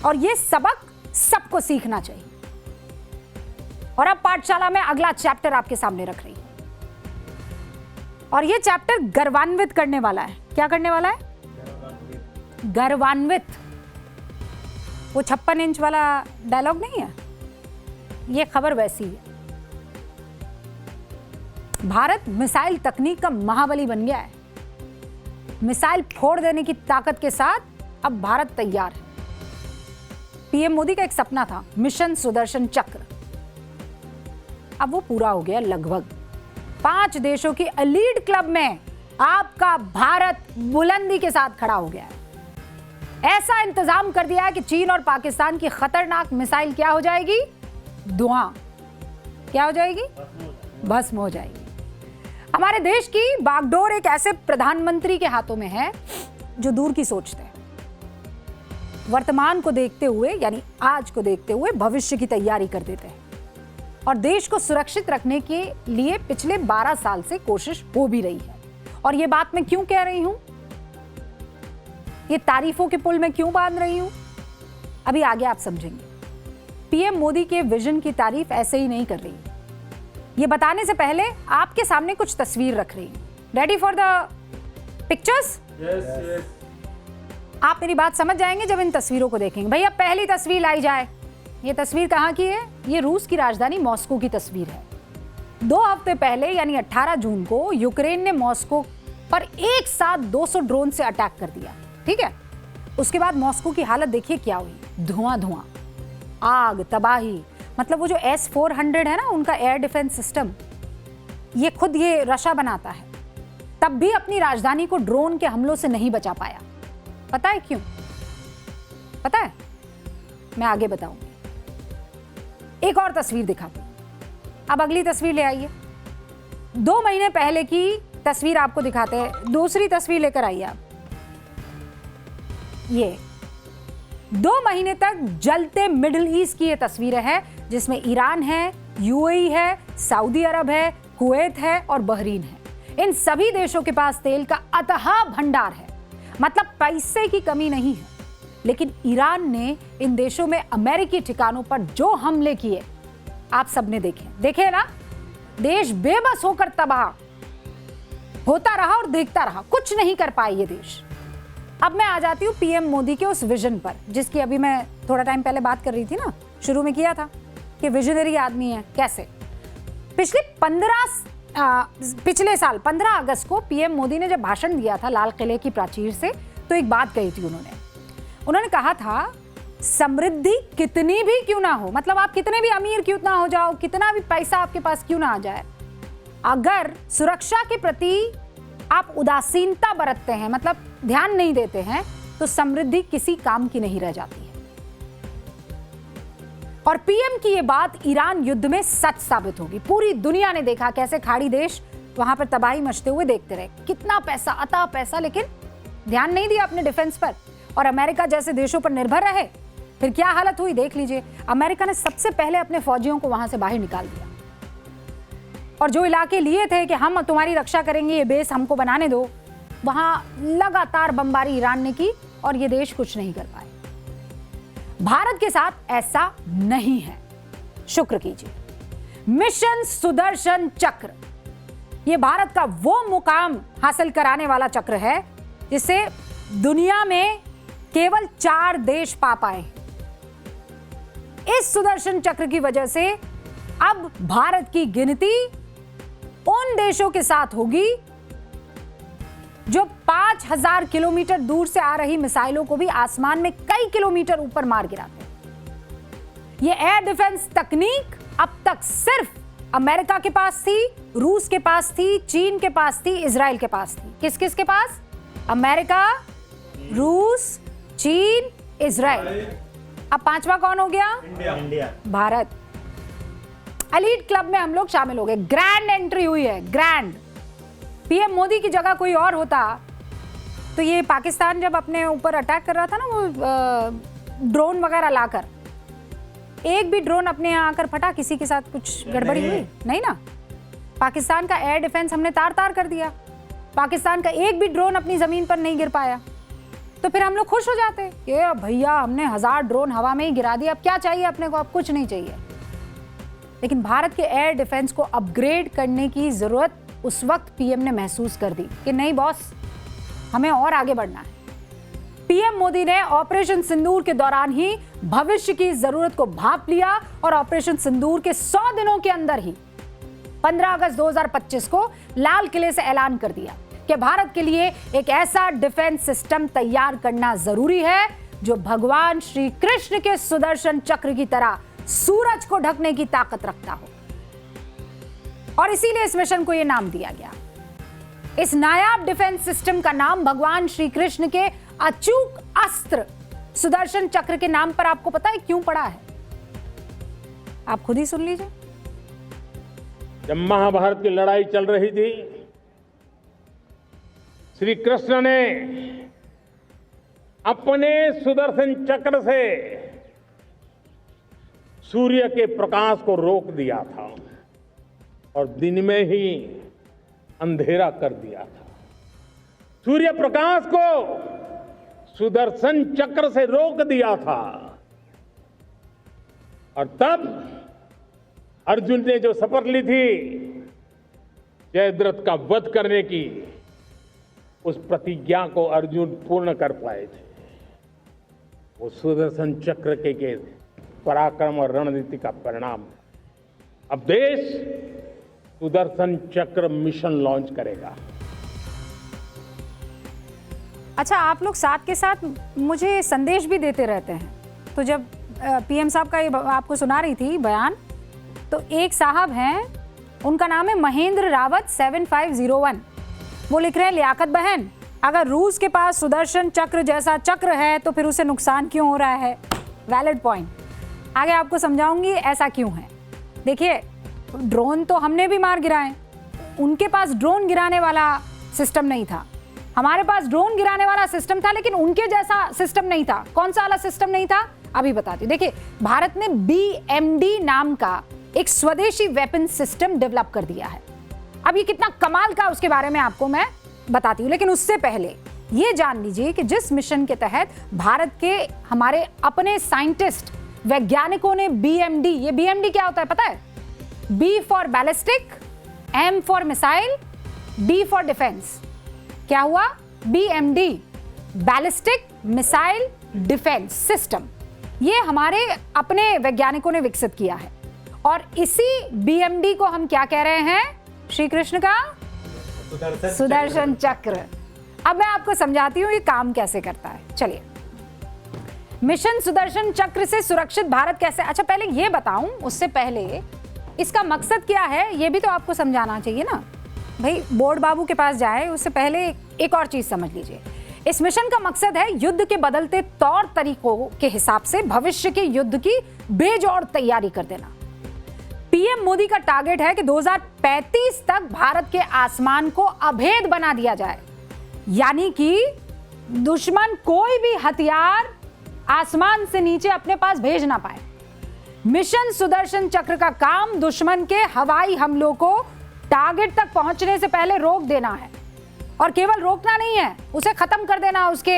और ये सबक सबको सीखना चाहिए। और अब पाठशाला में अगला चैप्टर आपके सामने रख रही हूं, और ये चैप्टर गर्वान्वित करने वाला है। क्या करने वाला है? गर्वान्वित। वो 56 इंच वाला डायलॉग नहीं है, ये खबर वैसी है। भारत मिसाइल तकनीक का महाबली बन गया है। मिसाइल फोड़ देने की ताकत के साथ अब भारत तैयार है। पीएम मोदी का एक सपना था, मिशन सुदर्शन चक्र, अब वो पूरा हो गया लगभग। 5 देशों की एलीट क्लब में आपका भारत बुलंदी के साथ खड़ा हो गया है। ऐसा इंतजाम कर दिया है कि चीन और पाकिस्तान की खतरनाक मिसाइल क्या हो जाएगी? धुआं। क्या हो जाएगी? भस्म हो जाएगी। हमारे देश की बागडोर एक ऐसे प्रधानमंत्री के हाथों में है जो दूर की सोचते हैं, वर्तमान को देखते हुए यानी आज को देखते हुए भविष्य की तैयारी कर देते हैं, और देश को सुरक्षित रखने के लिए पिछले 12 साल से कोशिश हो भी रही है। और ये बात मैं क्यों कह रही हूं, ये तारीफों के पुल में क्यों बांध रही हूं, अभी आगे आप समझेंगे। पीएम मोदी के विजन की तारीफ ऐसे ही नहीं कर रही, ये बताने से पहले आपके सामने कुछ तस्वीर रख रही हूं। Ready for the pictures? Yes. आप मेरी बात समझ जाएंगे जब इन तस्वीरों को देखेंगे। भैया पहली तस्वीर लाई जाए। ये तस्वीर कहाँ की है? ये रूस की राजधानी मॉस्को की तस्वीर है। 2 हफ्ते पहले यानी 18 जून को यूक्रेन ने मॉस्को पर एक साथ 200 ड्रोन से अटैक कर दिया, ठीक है। उसके बाद मॉस्को की हालत देखिए क्या हुई, धुआं, आग, तबाही। मतलब वो जो S-400 है ना, उनका एयर डिफेंस सिस्टम, ये खुद ये रशा बनाता है, तब भी अपनी राजधानी को ड्रोन के हमलों से नहीं बचा पाया। पता है क्यों? पता है? मैं आगे बताऊंगी। एक और तस्वीर दिखाती हूं। अब अगली तस्वीर ले आइए। 2 महीने पहले की तस्वीर आपको दिखाते हैं। दूसरी तस्वीर लेकर आइए आप। ये 2 महीने तक जलते मिडिल ईस्ट की ये तस्वीरें हैं, जिसमें ईरान है, यूएई है, सऊदी अरब है, कुवैत है और बहरीन है। इन सभी देशों के पास तेल का अथाह भंडार है, मतलब पैसे की कमी नहीं है। लेकिन ईरान ने इन देशों में अमेरिकी ठिकानों पर जो हमले किए आप सबने देखे ना। देश बेबस होकर तबाह होता रहा और देखता रहा, कुछ नहीं कर पाए ये देश। अब मैं आ जाती हूँ पीएम मोदी के उस विजन पर, जिसकी अभी मैं थोड़ा टाइम पहले बात कर रही थी ना, शुरू में किया था कि विजनरी आदमी है। कैसे? पिछले साल 15 अगस्त को पीएम मोदी ने जब भाषण दिया था लाल किले की प्राचीर से, तो एक बात कही थी उन्होंने कहा था, समृद्धि कितनी भी क्यों ना हो, मतलब आप कितने भी अमीर क्यों ना हो जाओ, कितना भी पैसा आपके पास क्यों ना आ जाए, अगर सुरक्षा के प्रति आप उदासीनता बरतते हैं, मतलब ध्यान नहीं देते हैं, तो समृद्धि किसी काम की नहीं रह जाती है। और पीएम की ये बात ईरान युद्ध में सच साबित होगी। पूरी दुनिया ने देखा कैसे खाड़ी देश वहां पर तबाही मचते हुए देखते रहे, कितना पैसा, अता पैसा, लेकिन ध्यान नहीं दिया अपने डिफेंस पर, और अमेरिका जैसे देशों पर निर्भर रहे। फिर क्या हालत हुई देख लीजिए। अमेरिका ने सबसे पहले अपने फौजियों को वहां से बाहर निकाल दिया, और जो इलाके लिए थे कि हम तुम्हारी रक्षा करेंगे, ये बेस हमको बनाने दो, वहां लगातार बमबारी ईरान ने की और ये देश कुछ नहीं कर पाए। भारत के साथ ऐसा नहीं है, शुक्र कीजिए। मिशन सुदर्शन चक्र, ये भारत का वो मुकाम हासिल कराने वाला चक्र है जिसे दुनिया में केवल 4 देश पा पाए। इस सुदर्शन चक्र की वजह से अब भारत की गिनती उन देशों के साथ होगी जो 5000 किलोमीटर दूर से आ रही मिसाइलों को भी आसमान में कई किलोमीटर ऊपर मार गिराते हैं। यह एयर डिफेंस तकनीक अब तक सिर्फ अमेरिका के पास थी, रूस के पास थी, चीन के पास थी, इजराइल के पास थी। किस किस के पास? अमेरिका, रूस, चीन, इजराइल। अब 5वां कौन हो गया? इंडिया। भारत। एलीट क्लब में हम लोग शामिल हो गए। ग्रैंड एंट्री हुई है, ग्रैंड। पीएम मोदी की जगह कोई और होता तो ये पाकिस्तान जब अपने ऊपर अटैक कर रहा था ना, वो ड्रोन वगैरह लाकर, एक भी ड्रोन अपने यहाँ आकर फटा, किसी के साथ कुछ गड़बड़ी हुई नहीं ना? पाकिस्तान का एयर डिफेंस हमने तार तार कर दिया, पाकिस्तान का एक भी ड्रोन अपनी जमीन पर नहीं गिर पाया, तो फिर हम लोग खुश हो जाते ये भैया हमने 1000 ड्रोन हवा में ही गिरा दिया, अब क्या चाहिए अपने को, अब कुछ नहीं चाहिए। लेकिन भारत के एयर डिफेंस को अपग्रेड करने की जरूरत उस वक्त पीएम ने महसूस कर दी कि नहीं बॉस, हमें और आगे बढ़ना है। पीएम मोदी ने ऑपरेशन सिंदूर के दौरान ही भविष्य की जरूरत को भांप लिया और ऑपरेशन सिंदूर के 100 दिनों के अंदर ही 15 अगस्त 2025 को लाल किले से ऐलान कर दिया कि भारत के लिए एक ऐसा डिफेंस सिस्टम तैयार करना जरूरी है जो भगवान श्री कृष्ण के सुदर्शन चक्र की तरह सूरज को ढकने की ताकत रखता हो। और इसीलिए इस मिशन को यह नाम दिया गया। इस नायाब डिफेंस सिस्टम का नाम भगवान श्री कृष्ण के अचूक अस्त्र सुदर्शन चक्र के नाम पर आपको पता है क्यों पड़ा है? आप खुद ही सुन लीजिए। जब महाभारत की लड़ाई चल रही थी, श्री कृष्ण ने अपने सुदर्शन चक्र से सूर्य के प्रकाश को रोक दिया था और दिन में ही अंधेरा कर दिया था। सूर्य प्रकाश को सुदर्शन चक्र से रोक दिया था और तब अर्जुन ने जो शपथ ली थी जयद्रथ का वध करने की, उस प्रतिज्ञा को अर्जुन पूर्ण कर पाए थे। वो सुदर्शन चक्र के पराक्रम और रणनीति का परिणाम। अब देश सुदर्शन चक्र मिशन लॉन्च करेगा। अच्छा, आप लोग साथ के साथ मुझे संदेश भी देते रहते हैं। तो जब पीएम साहब का ये आपको सुना रही थी बयान, तो एक साहब हैं, उनका नाम है महेंद्र रावत 7501। वो लिख रहे हैं, लियाकत बहन, अगर रूस के पास सुदर्शन चक्र जैसा चक्र है तो फिर उसे नुकसान क्यों हो रहा है? Valid point. आगे आपको समझाऊंगी ऐसा क्यों है। देखिए, ड्रोन तो हमने भी मार गिराए, उनके पास ड्रोन गिराने वाला सिस्टम नहीं था। हमारे पास ड्रोन गिराने वाला सिस्टम था, लेकिन उनके जैसा सिस्टम नहीं था। कौन सा वाला सिस्टम नहीं था, अभी बताती हूँ। देखिए, भारत ने BMD नाम का एक स्वदेशी वेपन सिस्टम डेवलप कर दिया है। अब ये कितना कमाल का, उसके बारे में आपको मैं बताती हूँ। लेकिन उससे पहले ये जान लीजिए कि जिस मिशन के तहत भारत के हमारे अपने साइंटिस्ट वैज्ञानिकों ने BMD, ये BMD क्या होता है पता है? B for ballistic, M for missile, D for defence. क्या हुआ? BMD, ballistic missile defence system. ये हमारे अपने वैज्ञानिकों ने विकसित किया है और इसी BMD को हम क्या कह रहे हैं? श्री कृष्ण का सुदर्शन चक्र। अब मैं आपको समझाती हूँ ये काम कैसे करता है। चलिए, मिशन सुदर्शन चक्र से सुरक्षित भारत कैसे। अच्छा, पहले ये बताऊं, उससे पहले इसका मकसद क्या है ये भी तो आपको समझाना चाहिए ना भाई। बोर्ड बाबू के पास जाए उससे पहले एक और चीज समझ लीजिए। इस मिशन का मकसद है युद्ध के बदलते तौर तरीकों के हिसाब से भविष्य के युद्ध की बेजोड़ तैयारी कर देना। पीएम मोदी का टारगेट है कि 2035 तक भारत के आसमान को अभेद बना दिया जाए, यानी कि दुश्मन कोई भी हथियार आसमान से नीचे अपने पास भेज ना पाए। मिशन सुदर्शन चक्र का काम दुश्मन के हवाई हमलों को टारगेट तक पहुंचने से पहले रोक देना है, और केवल रोकना नहीं है, उसे खत्म कर देना उसके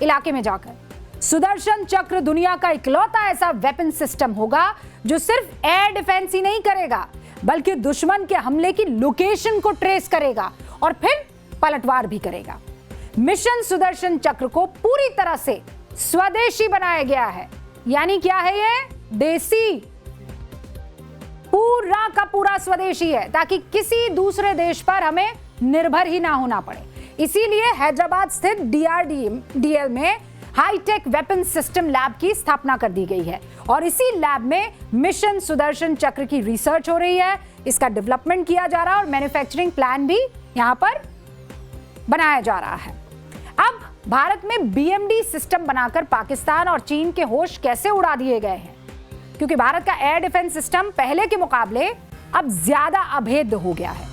इलाके में जाकर। सुदर्शन चक्र दुनिया का इकलौता ऐसा वेपन सिस्टम होगा जो सिर्फ एयर डिफेंस ही नहीं करेगा, बल्कि दुश्मन के हमले की लोकेशन को ट्रेस करेगा और फिर पलटवार भी करेगा। मिशन सुदर्शन चक्र को पूरी तरह से स्वदेशी बनाया गया है। यानी क्या है ये? देसी, पूरा का पूरा स्वदेशी है, ताकि किसी दूसरे देश पर हमें निर्भर ही ना होना पड़े। इसीलिए हैदराबाद स्थित DRDL में हाईटेक वेपन सिस्टम लैब की स्थापना कर दी गई है और इसी लैब में मिशन सुदर्शन चक्र की रिसर्च हो रही है, इसका डेवलपमेंट किया जा रहा है और मैन्युफैक्चरिंग प्लान भी यहां पर बनाया जा रहा है। अब भारत में BMD सिस्टम बनाकर पाकिस्तान और चीन के होश कैसे उड़ा दिए गए हैं, क्योंकि भारत का एयर डिफेंस सिस्टम पहले के मुकाबले अब ज्यादा अभेद्य हो गया है।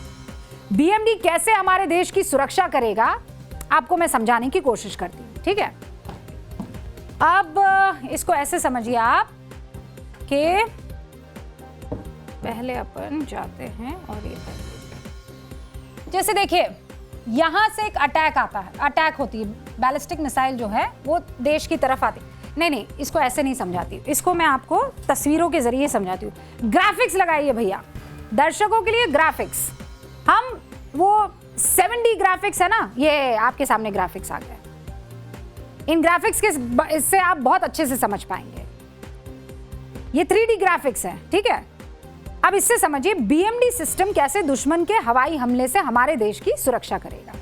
BMD कैसे हमारे देश की सुरक्षा करेगा, आपको मैं समझाने की कोशिश करती हूँ, ठीक है। अब इसको ऐसे समझिए आप कि पहले अपन जाते हैं और ये जैसे देखिए यहां से एक अटैक आता है, अटैक होती है, बैलिस्टिक मिसाइल जो है वो देश की तरफ आती। नहीं, इसको ऐसे नहीं समझाती, इसको मैं आपको तस्वीरों के जरिए समझाती हूँ। ग्राफिक्स लगाइए भैया, दर्शकों के लिए ग्राफिक्स। हम वो 7D ग्राफिक्स है ना, ये आपके सामने ग्राफिक्स आ गए। इन ग्राफिक्स के इससे आप बहुत अच्छे से समझ पाएंगे। ये 3D ग्राफिक्स है, ठीक है। अब इससे समझिए BMD सिस्टम कैसे दुश्मन के हवाई हमले से हमारे देश की सुरक्षा करेगा।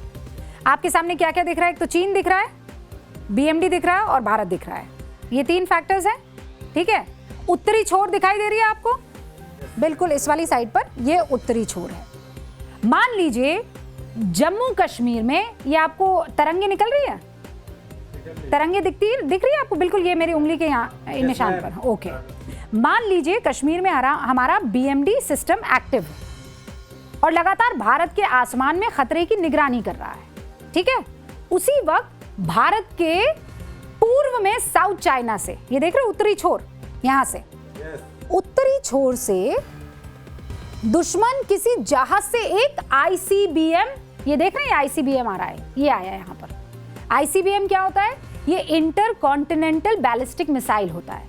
आपके सामने क्या क्या दिख रहा है? एक तो चीन दिख रहा है, BMD दिख रहा है और भारत दिख रहा है। ये 3 फैक्टर्स हैं, ठीक है। उत्तरी छोर दिखाई दे रही है आपको, बिल्कुल इस वाली साइड पर ये उत्तरी छोर है। मान लीजिए जम्मू कश्मीर में ये आपको तरंगे निकल रही है, तरंगे दिख रही है आपको, बिल्कुल ये मेरी उंगली के यहाँ निशान पर, ओके। मान लीजिए कश्मीर में हमारा BMD सिस्टम एक्टिव है और लगातार भारत के आसमान में खतरे की निगरानी कर रहा है, ठीक है। उसी वक्त भारत के पूर्व में साउथ चाइना से, ये देख रहे हो उत्तरी छोर, यहां से उत्तरी छोर से दुश्मन किसी जहाज से एक ICBM, ये देख रहे हैं ICBM आ रहा है, ये आया है यहां पर। ICBM क्या होता है? ये इंटर कॉन्टिनेंटल बैलिस्टिक मिसाइल होता है।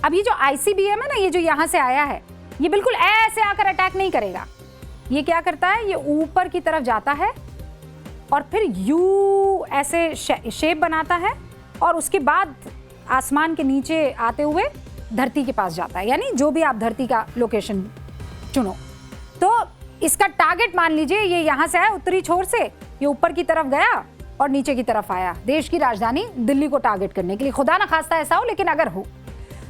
अब ये जो ICBM है ना, ये जो यहां से आया है, ये बिल्कुल ऐसे आकर अटैक नहीं करेगा। ये क्या करता है? ये ऊपर की तरफ जाता है और फिर यू ऐसे शेप बनाता है और उसके बाद आसमान के नीचे आते हुए धरती के पास जाता है, यानी जो भी आप धरती का लोकेशन चुनो। तो इसका टारगेट मान लीजिए ये यहां से आया उत्तरी छोर से, ये ऊपर की तरफ गया और नीचे की तरफ आया देश की राजधानी दिल्ली को टारगेट करने के लिए। खुदा ना खास्ता ऐसा हो, लेकिन अगर हो,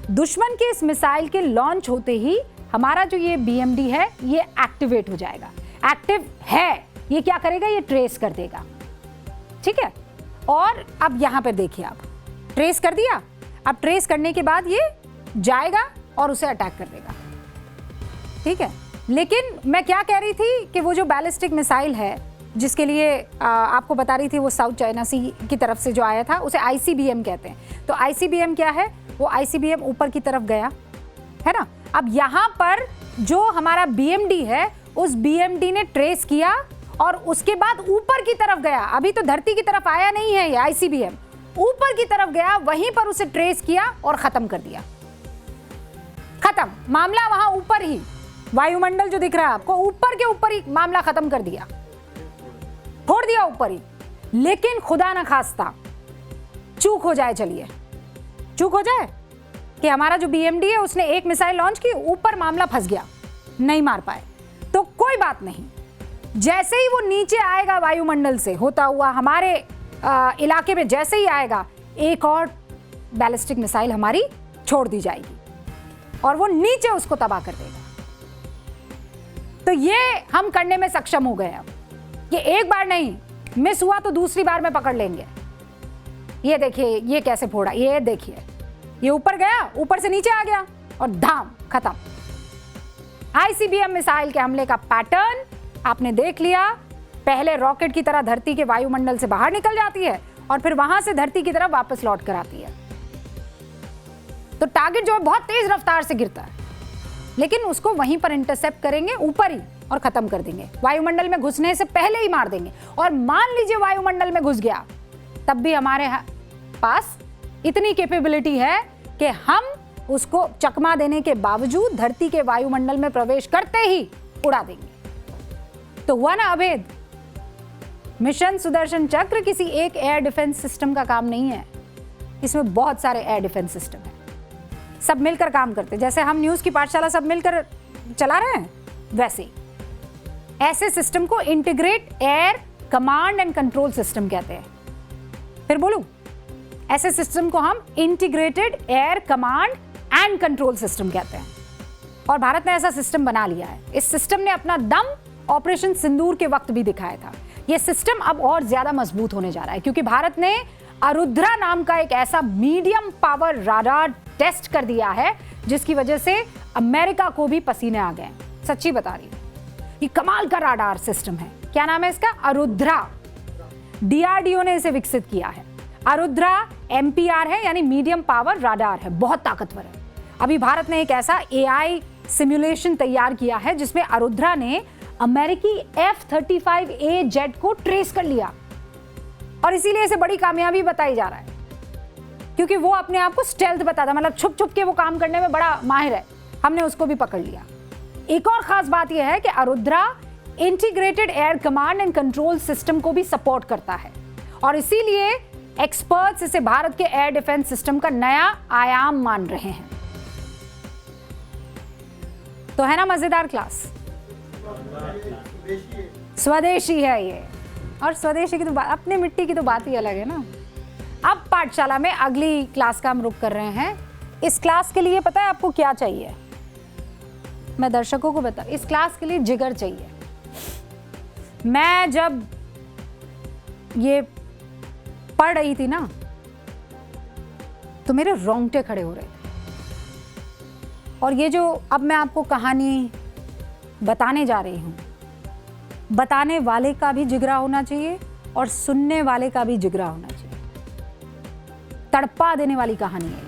दुश्मन के इस मिसाइल के लॉन्च होते ही हमारा जो ये BMD है ये एक्टिवेट हो जाएगा। एक्टिव है, ये क्या करेगा? ये ट्रेस कर देगा, ठीक है। और अब यहां पर देखिए, आप ट्रेस कर दिया। अब ट्रेस करने के बाद ये जाएगा और उसे अटैक कर देगा, ठीक है। लेकिन मैं क्या कह रही थी कि वो जो बैलिस्टिक मिसाइल है जिसके लिए आपको बता रही थी, वो साउथ चाइना सी की तरफ से जो आया था उसे ICBM कहते हैं। तो ICBM क्या है? वो ICBM ऊपर की तरफ गया है ना। अब यहाँ पर जो हमारा BMD है, उस BMD ने ट्रेस किया और उसके बाद ऊपर की तरफ गया। अभी तो धरती की तरफ आया नहीं है ये ICBM, ऊपर की तरफ गया, वहीं पर उसे ट्रेस किया और खत्म कर दिया। खत्म मामला, वहां ऊपर ही वायुमंडल जो दिख रहा है आपको, ऊपर के ऊपर ही मामला खत्म कर दिया, छोड़ दिया ऊपर ही। लेकिन खुदा ना खास्ता चूक हो जाए, चलिए चूक हो जाए कि हमारा जो BMD है उसने एक मिसाइल लॉन्च की, ऊपर मामला फंस गया, नहीं मार पाए, तो कोई बात नहीं। जैसे ही वो नीचे आएगा वायुमंडल से होता हुआ हमारे इलाके में, जैसे ही आएगा एक और बैलिस्टिक मिसाइल हमारी छोड़ दी जाएगी और वो नीचे उसको तबाह कर देगा। तो ये हम करने में सक्षम हो गए। अब ये एक बार नहीं, मिस हुआ तो दूसरी बार में पकड़ लेंगे। ये देखिए ये कैसे फोड़ा, ये देखिए ये ऊपर गया, ऊपर से नीचे आ गया और धाम खत्म। ICBM मिसाइल के हमले का पैटर्न आपने देख लिया। पहले रॉकेट की तरह धरती के वायुमंडल से बाहर निकल जाती है और फिर वहां से धरती की तरफ वापस लौट कर आती है। तो टारगेट जो है बहुत तेज रफ्तार से गिरता है, लेकिन उसको वहीं पर इंटरसेप्ट करेंगे ऊपर ही और खत्म कर देंगे। वायुमंडल में घुसने से पहले ही मार देंगे। और मान लीजिए वायुमंडल में घुस गया, तब भी हमारे पास इतनी कैपेबिलिटी है कि हम उसको चकमा देने के बावजूद धरती के वायुमंडल में प्रवेश करते ही उड़ा देंगे। तो हुआ ना अभेद। मिशन सुदर्शन चक्र किसी एक एयर डिफेंस सिस्टम का काम नहीं है, इसमें बहुत सारे एयर डिफेंस सिस्टम है, सब मिलकर काम करते हैं। जैसे हम न्यूज की पाठशाला सब मिलकर चला रहे हैं, वैसे ऐसे सिस्टम को integrate air command and control system कहते हैं। फिर बोलूं, ऐसे सिस्टम को हम integrated air command and control system कहते हैं। और भारत ने ऐसा सिस्टम बना लिया है। इस सिस्टम ने अपना दम ऑपरेशन सिंदूर के वक्त भी दिखाया था। यह सिस्टम अब और ज्यादा मजबूत होने जा रहा है, क्योंकि भारत ने आरुद्रा नाम का एक ऐसा मीडियम पावर राडार टेस्ट कर दिया है, जिसकी वजह से अमेरिका को भी पसीने आ गए। सच्ची बता रही हूं, ये कमाल का राडार सिस्टम है। क्या नाम है इसका? आरुद्रा। डीआरडीओ ने इसे विकसित किया है। आरुद्रा एमपीआर है, यानी मीडियम पावर राडार है, बहुत ताकतवर है। अभी भारत ने एक ऐसा एआई सिमुलेशन तैयार किया है जिसमें आरुद्रा ने अमेरिकी F-35A जेट को ट्रेस कर लिया, और इसीलिए इसे बड़ी कामयाबी बताई जा रहा है, क्योंकि वो अपने आप को स्टेल्थ बताता, मतलब छुप छुप के वो काम करने में बड़ा माहिर है। हमने उसको भी पकड़ लिया। एक और खास बात यह है कि Arudra integrated air command and control system को भी सपोर्ट करता है, और इसीलिए एक्सपर्ट्स इसे भारत के एयर डिफेंस सिस्टम का नया आयाम मान रहे हैं। तो है ना मजेदार क्लास? स्वदेशी है ये, और स्वदेशी की तो बात, अपने मिट्टी की तो बात ही अलग है ना। अब पाठशाला में अगली क्लास का हम रुख कर रहे हैं। इस क्लास के लिए पता है आपको क्या चाहिए? मैं दर्शकों को बता, इस क्लास के लिए जिगर चाहिए। मैं जब ये पढ़ रही थी ना, तो मेरे रोंगटे खड़े हो रहे थे। और ये जो अब मैं आपको कहानी बताने जा रही हूं, बताने वाले का भी जिगरा होना चाहिए और सुनने वाले का भी जिगरा होना चाहिए। तड़पा देने वाली कहानी है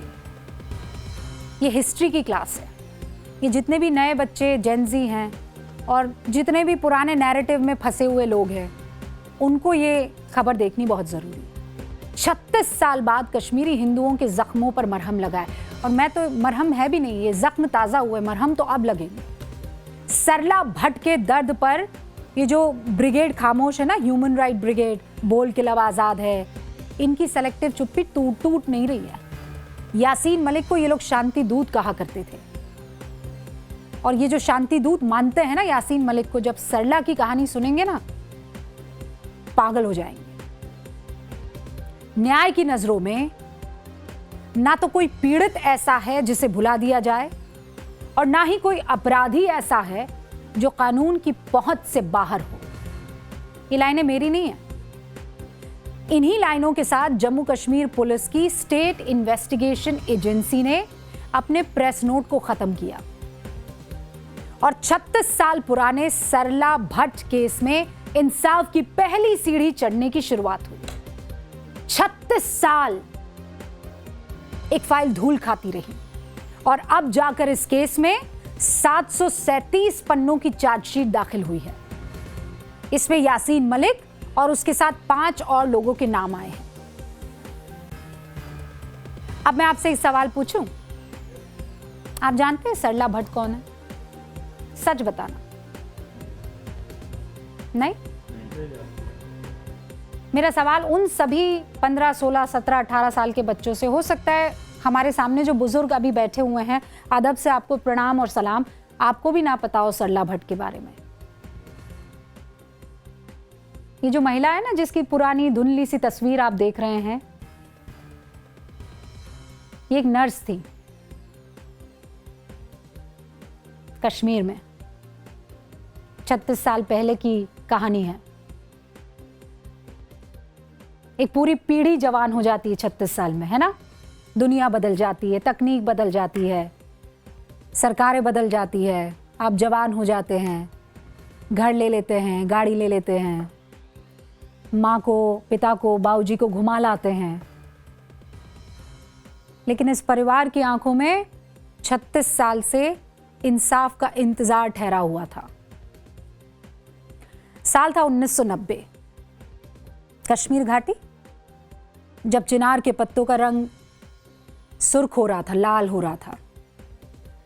ये हिस्ट्री की क्लास है। ये जितने भी नए बच्चे जेनजी हैं और जितने भी पुराने नैरेटिव में फंसे हुए लोग हैं, उनको ये खबर देखनी बहुत ज़रूरी है। 36 साल बाद कश्मीरी हिंदुओं के जख्मों पर मरहम लगा है, और मैं तो मरहम है भी नहीं, ये जख्म ताज़ा हुए, मरहम तो अब लगेंगे। सरला भट्ट के दर्द पर ये जो ब्रिगेड खामोश है ना, ह्यूमन राइट ब्रिगेड, बोल के लब आज़ाद है, इनकी सेलेक्टिव चुप्पी टूट नहीं रही है। यासीन मलिक को ये लोग शांति दूत कहा करते थे, और ये जो शांति दूत मानते हैं ना यासीन मलिक को, जब सरला की कहानी सुनेंगे ना, पागल हो जाएंगे। न्याय की नजरों में ना तो कोई पीड़ित ऐसा है जिसे भुला दिया जाए, और ना ही कोई अपराधी ऐसा है जो कानून की पहुंच से बाहर हो। ये लाइनें मेरी नहीं है। इन्हीं लाइनों के साथ जम्मू कश्मीर पुलिस की स्टेट इन्वेस्टिगेशन एजेंसी ने अपने प्रेस नोट को खत्म किया, और 36 साल पुराने सरला भट्ट केस में इंसाफ की पहली सीढ़ी चढ़ने की शुरुआत हुई। 36 साल एक फाइल धूल खाती रही, और अब जाकर इस केस में 737 पन्नों की चार्जशीट दाखिल हुई है। इसमें यासीन मलिक और उसके साथ 5 और लोगों के नाम आए हैं। अब मैं आपसे एक सवाल पूछूं, आप जानते हैं सरला भट्ट कौन है? सच बताना। नहीं? मेरा सवाल उन सभी 15, 16, 17, 18 साल के बच्चों से, हो सकता है हमारे सामने जो बुजुर्ग अभी बैठे हुए हैं, अदब से आपको प्रणाम और सलाम, आपको भी ना पता हो सरला भट्ट के बारे में। ये जो महिला है ना, जिसकी पुरानी धुंधली सी तस्वीर आप देख रहे हैं, ये एक नर्स थी कश्मीर में। 36 साल पहले की कहानी है। एक पूरी पीढ़ी जवान हो जाती है 36 साल में, है ना? दुनिया बदल जाती है, तकनीक बदल जाती है, सरकारें बदल जाती है, आप जवान हो जाते हैं, घर ले लेते हैं, गाड़ी ले लेते हैं, माँ को, पिता को, बाबूजी को घुमा लाते हैं। लेकिन इस परिवार की आंखों में 36 साल से इंसाफ का इंतजार ठहरा हुआ था। साल था 1990। कश्मीर घाटी, जब चिनार के पत्तों का रंग सुर्ख हो रहा था, लाल हो रहा था,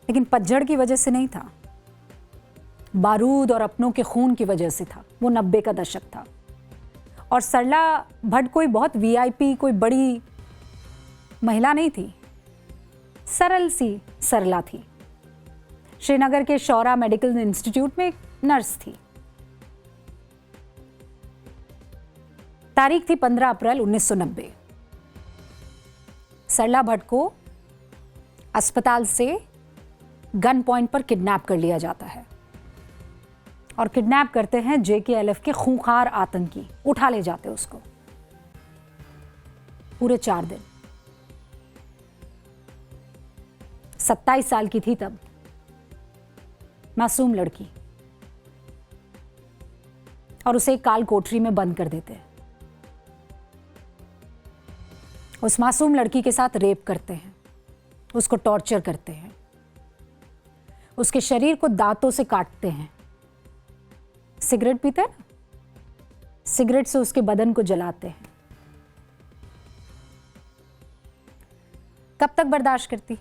लेकिन पतझड़ की वजह से नहीं था, बारूद और अपनों के खून की वजह से था। वो 90 का दशक था, और सरला भट्ट कोई बहुत वीआईपी, कोई बड़ी महिला नहीं थी, सरल सी सरला थी। श्रीनगर के शौरा मेडिकल इंस्टीट्यूट में एक नर्स थी। तारीख थी 15 अप्रैल 1990। सरला भट्ट को अस्पताल से गन पॉइंट पर किडनैप कर लिया जाता है, और किडनैप करते हैं JKLF के खूंखार आतंकी, उठा ले जाते उसको। पूरे 4 दिन। 27 साल की थी तब, मासूम लड़की, और उसे एक काल कोठरी में बंद कर देते हैं। उस मासूम लड़की के साथ रेप करते हैं, उसको टॉर्चर करते हैं, उसके शरीर को दांतों से काटते हैं, सिगरेट पीते हैं ना, सिगरेट से उसके बदन को जलाते हैं। कब तक बर्दाश्त करती?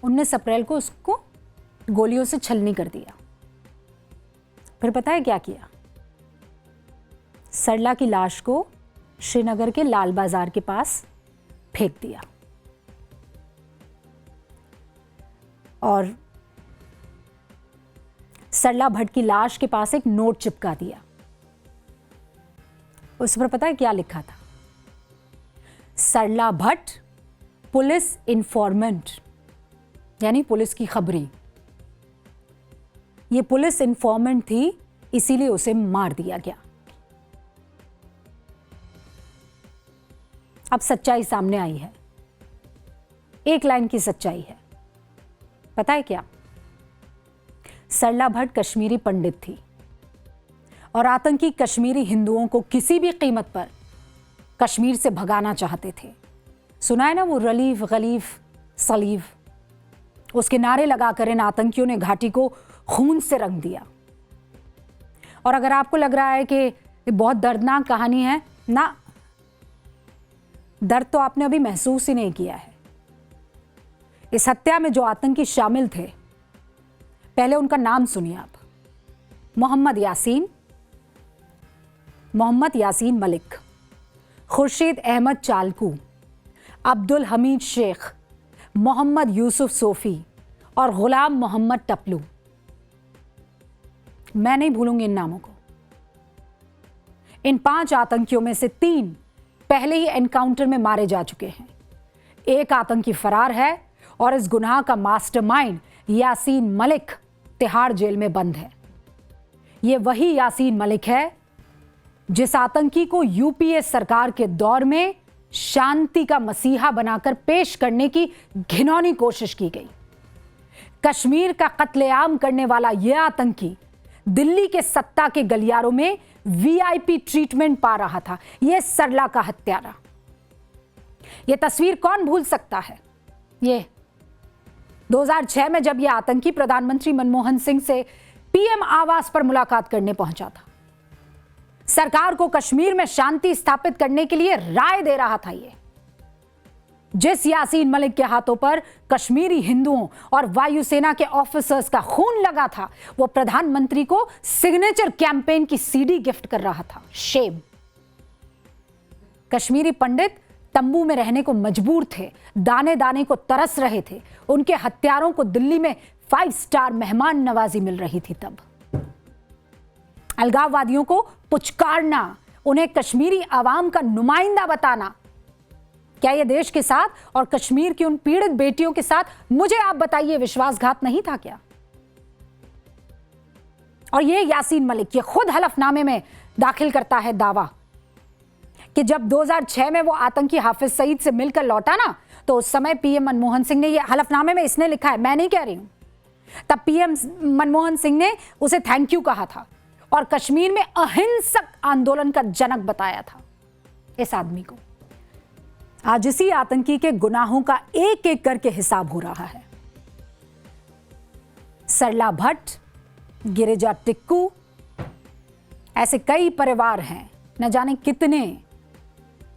19 अप्रैल को उसको गोलियों से छलनी कर दिया। फिर पता है क्या किया? सरला की लाश को श्रीनगर के लाल बाजार के पास फेंक दिया और सरला भट्ट की लाश के पास एक नोट चिपका दिया। उस पर पता है क्या लिखा था? सरला भट्ट पुलिस इंफॉर्मेंट, यानी पुलिस की खबरी। ये पुलिस इंफॉर्मेंट थी, इसीलिए उसे मार दिया गया। अब सच्चाई सामने आई है, एक लाइन की सच्चाई है। पता है क्या? सरला भट्ट कश्मीरी पंडित थी और आतंकी कश्मीरी हिंदुओं को किसी भी कीमत पर कश्मीर से भगाना चाहते थे। सुना है ना वो रलीफ गलीफ सलीफ, उसके नारे लगाकर इन आतंकियों ने घाटी को खून से रंग दिया। और अगर आपको लग रहा है कि ये बहुत दर्दनाक कहानी है, ना, दर्द तो आपने अभी महसूस ही नहीं किया है। इस हत्या में जो आतंकी शामिल थे, पहले उनका नाम सुनिए आप। मोहम्मद यासीन मलिक, खुर्शीद अहमद चालकू, अब्दुल हमीद शेख, मोहम्मद यूसुफ सोफी और गुलाम मोहम्मद टपलू। मैं नहीं भूलूंगी इन नामों को। इन 5 आतंकियों में से 3 पहले ही एनकाउंटर में मारे जा चुके हैं। एक आतंकी फरार है और इस गुनाह का मास्टरमाइंड यासीन मलिक तिहाड़ जेल में बंद है। यह वही यासीन मलिक है जिस आतंकी को यूपीए सरकार के दौर में शांति का मसीहा बनाकर पेश करने की घिनौनी कोशिश की गई। कश्मीर का कत्लेआम करने वाला यह आतंकी दिल्ली के सत्ता के गलियारों में वीआईपी ट्रीटमेंट पा रहा था। यह सरला का हत्यारा। यह तस्वीर कौन भूल सकता है? ये 2006 में जब यह आतंकी प्रधानमंत्री मनमोहन सिंह से पीएम आवास पर मुलाकात करने पहुंचा था, सरकार को कश्मीर में शांति स्थापित करने के लिए राय दे रहा था। ये जिस यासीन मलिक के हाथों पर कश्मीरी हिंदुओं और वायुसेना के ऑफिसर्स का खून लगा था, वो प्रधानमंत्री को सिग्नेचर कैंपेन की सीडी गिफ्ट कर रहा था। शेम। कश्मीरी पंडित तंबू में रहने को मजबूर थे, दाने दाने को तरस रहे थे। उनके हत्यारों को दिल्ली में 5 स्टार मेहमान नवाजी मिल रही थी। तब अलगाववादियों को पुचकारना, उन्हें कश्मीरी आवाम का नुमाइंदा बताना, क्या यह देश के साथ और कश्मीर की उन पीड़ित बेटियों के साथ, मुझे आप बताइए, विश्वासघात नहीं था क्या? और ये यासीन मलिक ये खुद हलफनामे में दाखिल करता है दावा कि जब 2006 में वो आतंकी हाफिज सईद से मिलकर लौटा ना, तो उस समय पीएम मनमोहन सिंह ने, ये हलफनामे में इसने लिखा है, मैं नहीं कह रही हूं, तब पीएम मनमोहन सिंह ने उसे थैंक यू कहा था और कश्मीर में अहिंसक आंदोलन का जनक बताया था इस आदमी को। आज इसी आतंकी के गुनाहों का एक एक करके हिसाब हो रहा है। सरला भट्ट, गिरिजा टिक्कू, ऐसे कई परिवार हैं, न जाने कितने,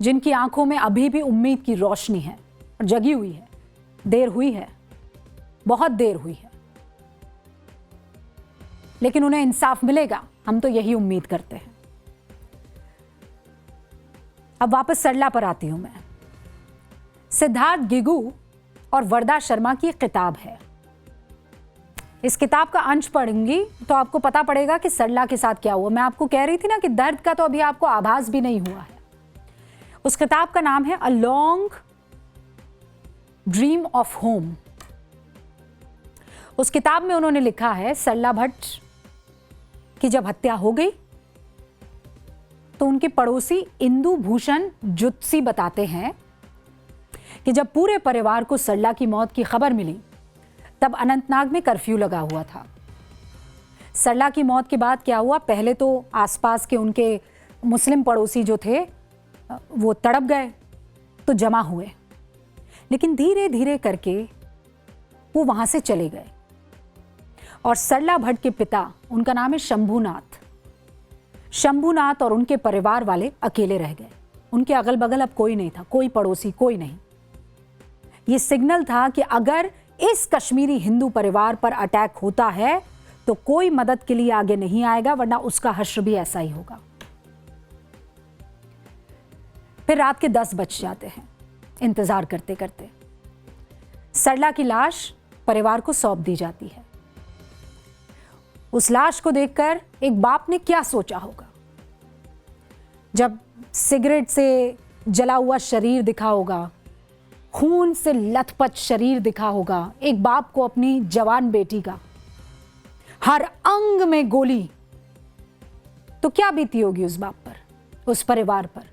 जिनकी आंखों में अभी भी उम्मीद की रोशनी है और जगी हुई है। देर हुई है, बहुत देर हुई है, लेकिन उन्हें इंसाफ मिलेगा, हम तो यही उम्मीद करते हैं। अब वापस सरला पर आती हूं मैं। सिद्धार्थ गिगू और वरदा शर्मा की किताब है। इस किताब का अंश पढ़ूंगी तो आपको पता पड़ेगा कि सरला के साथ क्या हुआ। मैं आपको कह रही थी ना कि दर्द का तो अभी आपको आभास भी नहीं हुआ है। उस किताब का नाम है a long dream of home. उस किताब में उन्होंने लिखा है, सरला भट्ट की जब हत्या हो गई तो उनके पड़ोसी इंदु भूषण जुत्सी बताते हैं कि जब पूरे परिवार को सरला की मौत की खबर मिली, तब अनंतनाग में कर्फ्यू लगा हुआ था। सरला की मौत के बाद क्या हुआ, पहले तो आसपास के उनके मुस्लिम पड़ोसी जो थे वो तड़प गए तो जमा हुए, लेकिन धीरे धीरे करके वो वहां से चले गए। और सरला भट्ट के पिता, उनका नाम है शंभूनाथ। शंभूनाथ और उनके परिवार वाले अकेले रह गए। उनके अगल बगल अब कोई नहीं था, कोई पड़ोसी, कोई नहीं। ये सिग्नल था कि अगर इस कश्मीरी हिंदू परिवार पर अटैक होता है तो कोई मदद के लिए आगे नहीं आएगा, वरना उसका हश्र भी ऐसा ही होगा। फिर रात के 10 बज जाते हैं इंतजार करते करते। सरला की लाश परिवार को सौंप दी जाती है। उस लाश को देखकर एक बाप ने क्या सोचा होगा? जब सिगरेट से जला हुआ शरीर दिखा होगा, खून से लथपथ शरीर दिखा होगा, एक बाप को अपनी जवान बेटी का हर अंग में गोली, तो क्या बीती होगी उस बाप पर, उस परिवार पर।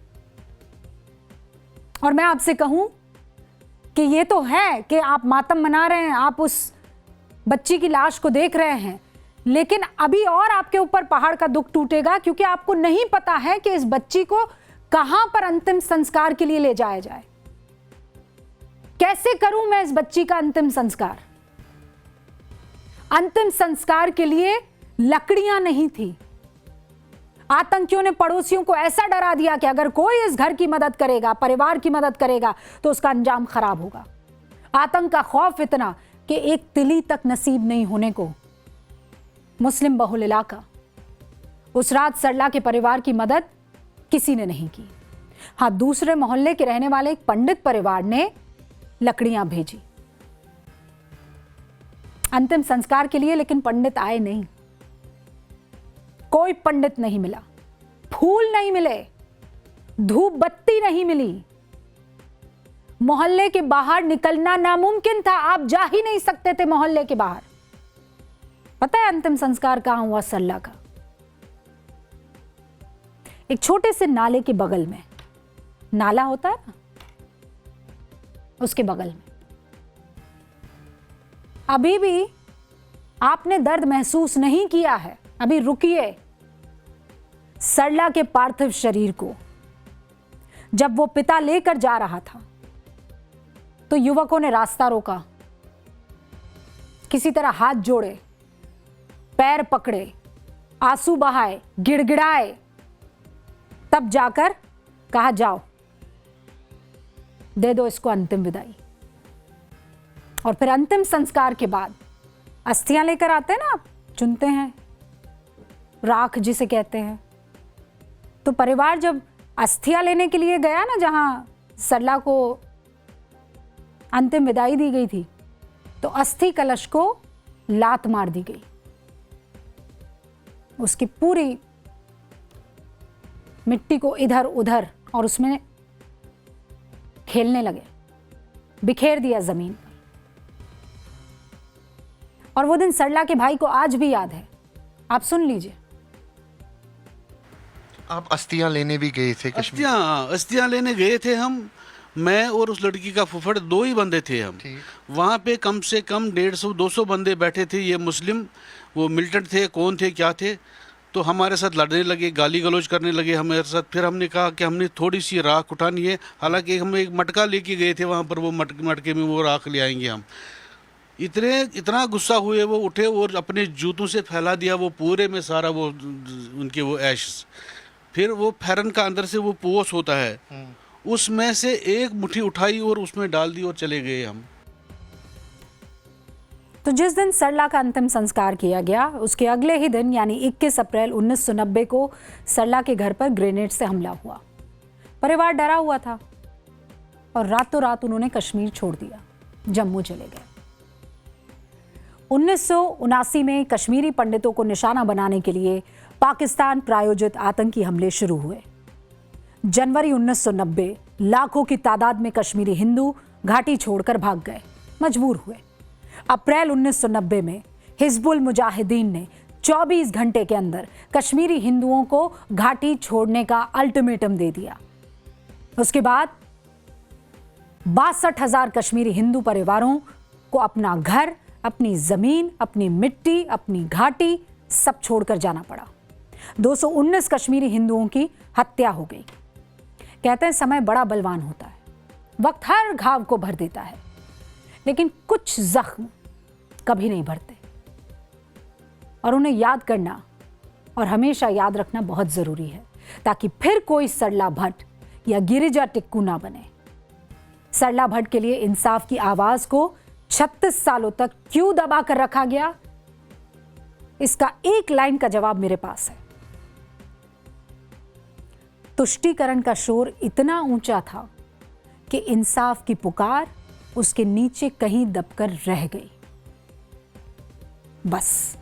और मैं आपसे कहूं कि ये तो है कि आप मातम मना रहे हैं, आप उस बच्ची की लाश को देख रहे हैं, लेकिन अभी और आपके ऊपर पहाड़ का दुख टूटेगा, क्योंकि आपको नहीं पता है कि इस बच्ची को कहां पर अंतिम संस्कार के लिए ले जाया जाए। कैसे करूं मैं इस बच्ची का अंतिम संस्कार? अंतिम संस्कार के लिए लकड़ियां नहीं थी। आतंकियों ने पड़ोसियों को ऐसा डरा दिया कि अगर कोई इस घर की मदद करेगा, परिवार की मदद करेगा, तो उसका अंजाम खराब होगा। आतंक का खौफ इतना कि एक तिली तक नसीब नहीं होने को मुस्लिम बहुल इलाका। उस रात सरला के परिवार की मदद किसी ने नहीं की। हाँ, दूसरे मोहल्ले के रहने वाले एक पंडित परिवार ने लकड़ियां भेजी अंतिम संस्कार के लिए, लेकिन पंडित आए नहीं। कोई पंडित नहीं मिला, फूल नहीं मिले, धूप बत्ती नहीं मिली। मोहल्ले के बाहर निकलना नामुमकिन था, आप जा ही नहीं सकते थे मोहल्ले के बाहर। पता है अंतिम संस्कार कहां हुआ सरला का? एक छोटे से नाले के बगल में, नाला होता है ना, उसके बगल में। अभी भी आपने दर्द महसूस नहीं किया है, अभी रुकिए। सरला के पार्थिव शरीर को जब वो पिता लेकर जा रहा था तो युवकों ने रास्ता रोका, किसी तरह हाथ जोड़े, पैर पकड़े, आंसू बहाए, गिड़गिड़ाए, तब जाकर कहा जाओ दे दो इसको अंतिम विदाई। और फिर अंतिम संस्कार के बाद अस्थियां लेकर आते हैं ना, आप चुनते हैं, राख जिसे कहते हैं। तो परिवार जब अस्थियां लेने के लिए गया ना, जहां सरला को अंतिम विदाई दी गई थी, तो अस्थि कलश को लात मार दी गई। उसकी पूरी मिट्टी को इधर उधर और उसमें खेलने लगे, बिखेर दिया जमीन पर। और वो दिन सरला के भाई को आज भी याद है। आप सुन लीजिए। आप अस्थियां लेने भी गए थे कश्मीर? अस्थियां लेने गए थे हम, मैं और उस लड़की का फुफड़, 2 ही बंदे थे हम। वहाँ पे कम से कम 150-200 बंदे बैठे थे। ये मुस्लिम, वो मिलिटेंट थे, कौन थे क्या थे, तो हमारे साथ लड़ने लगे, गाली गलौज करने लगे हमारे साथ। फिर हमने कहा कि हमने थोड़ी सी राख उठानी है, हालांकि हम एक मटका लेके गए थे वहाँ पर, वो मटके में वो राख ले आएंगे हम। इतना गुस्सा हुए, वो उठे और अपने जूतों से फैला दिया वो पूरे में सारा वो उनके वो ऐश। फिर वो फैरन का अंदर से वो पोस होता है, उसमें से एक मुट्ठी उठाई और उसमें डाल दी और चले गए हम। तो जिस दिन सरला का अंतिम संस्कार किया गया, उसके अगले ही दिन यानी 21 अप्रैल 1990 को सरला के घर पर ग्रेनेड से हमला हुआ। परिवार डरा हुआ था और रातों रात उन्होंने कश्मीर छोड़ दिया, जम्मू चले गए। 1979 में कश्मीरी पंडितों को निशाना बनाने के लिए पाकिस्तान प्रायोजित आतंकी हमले शुरू हुए। जनवरी 1990 लाखों की तादाद में कश्मीरी हिंदू घाटी छोड़कर भाग गए, मजबूर हुए। अप्रैल 1990 में हिजबुल मुजाहिदीन ने 24 घंटे के अंदर कश्मीरी हिंदुओं को घाटी छोड़ने का अल्टीमेटम दे दिया। उसके बाद 62,000 कश्मीरी हिंदू परिवारों को अपना घर, अपनी जमीन, अपनी मिट्टी, अपनी घाटी सब छोड़कर जाना पड़ा। 219 कश्मीरी हिंदुओं की हत्या हो गई। कहते हैं समय बड़ा बलवान होता है। वक्त हर घाव को भर देता है, लेकिन कुछ जख्म कभी नहीं भरते और उन्हें याद करना और हमेशा याद रखना बहुत जरूरी है, ताकि फिर कोई सरला भट्ट या गिरिजा टिक्कू ना बने। सरला भट्ट के लिए इंसाफ की आवाज को 36 सालों तक क्यों दबा कर रखा गया, इसका एक लाइन का जवाब मेरे पास है। तुष्टीकरण का शोर इतना ऊंचा था कि इंसाफ की पुकार उसके नीचे कहीं दबकर रह गई। बस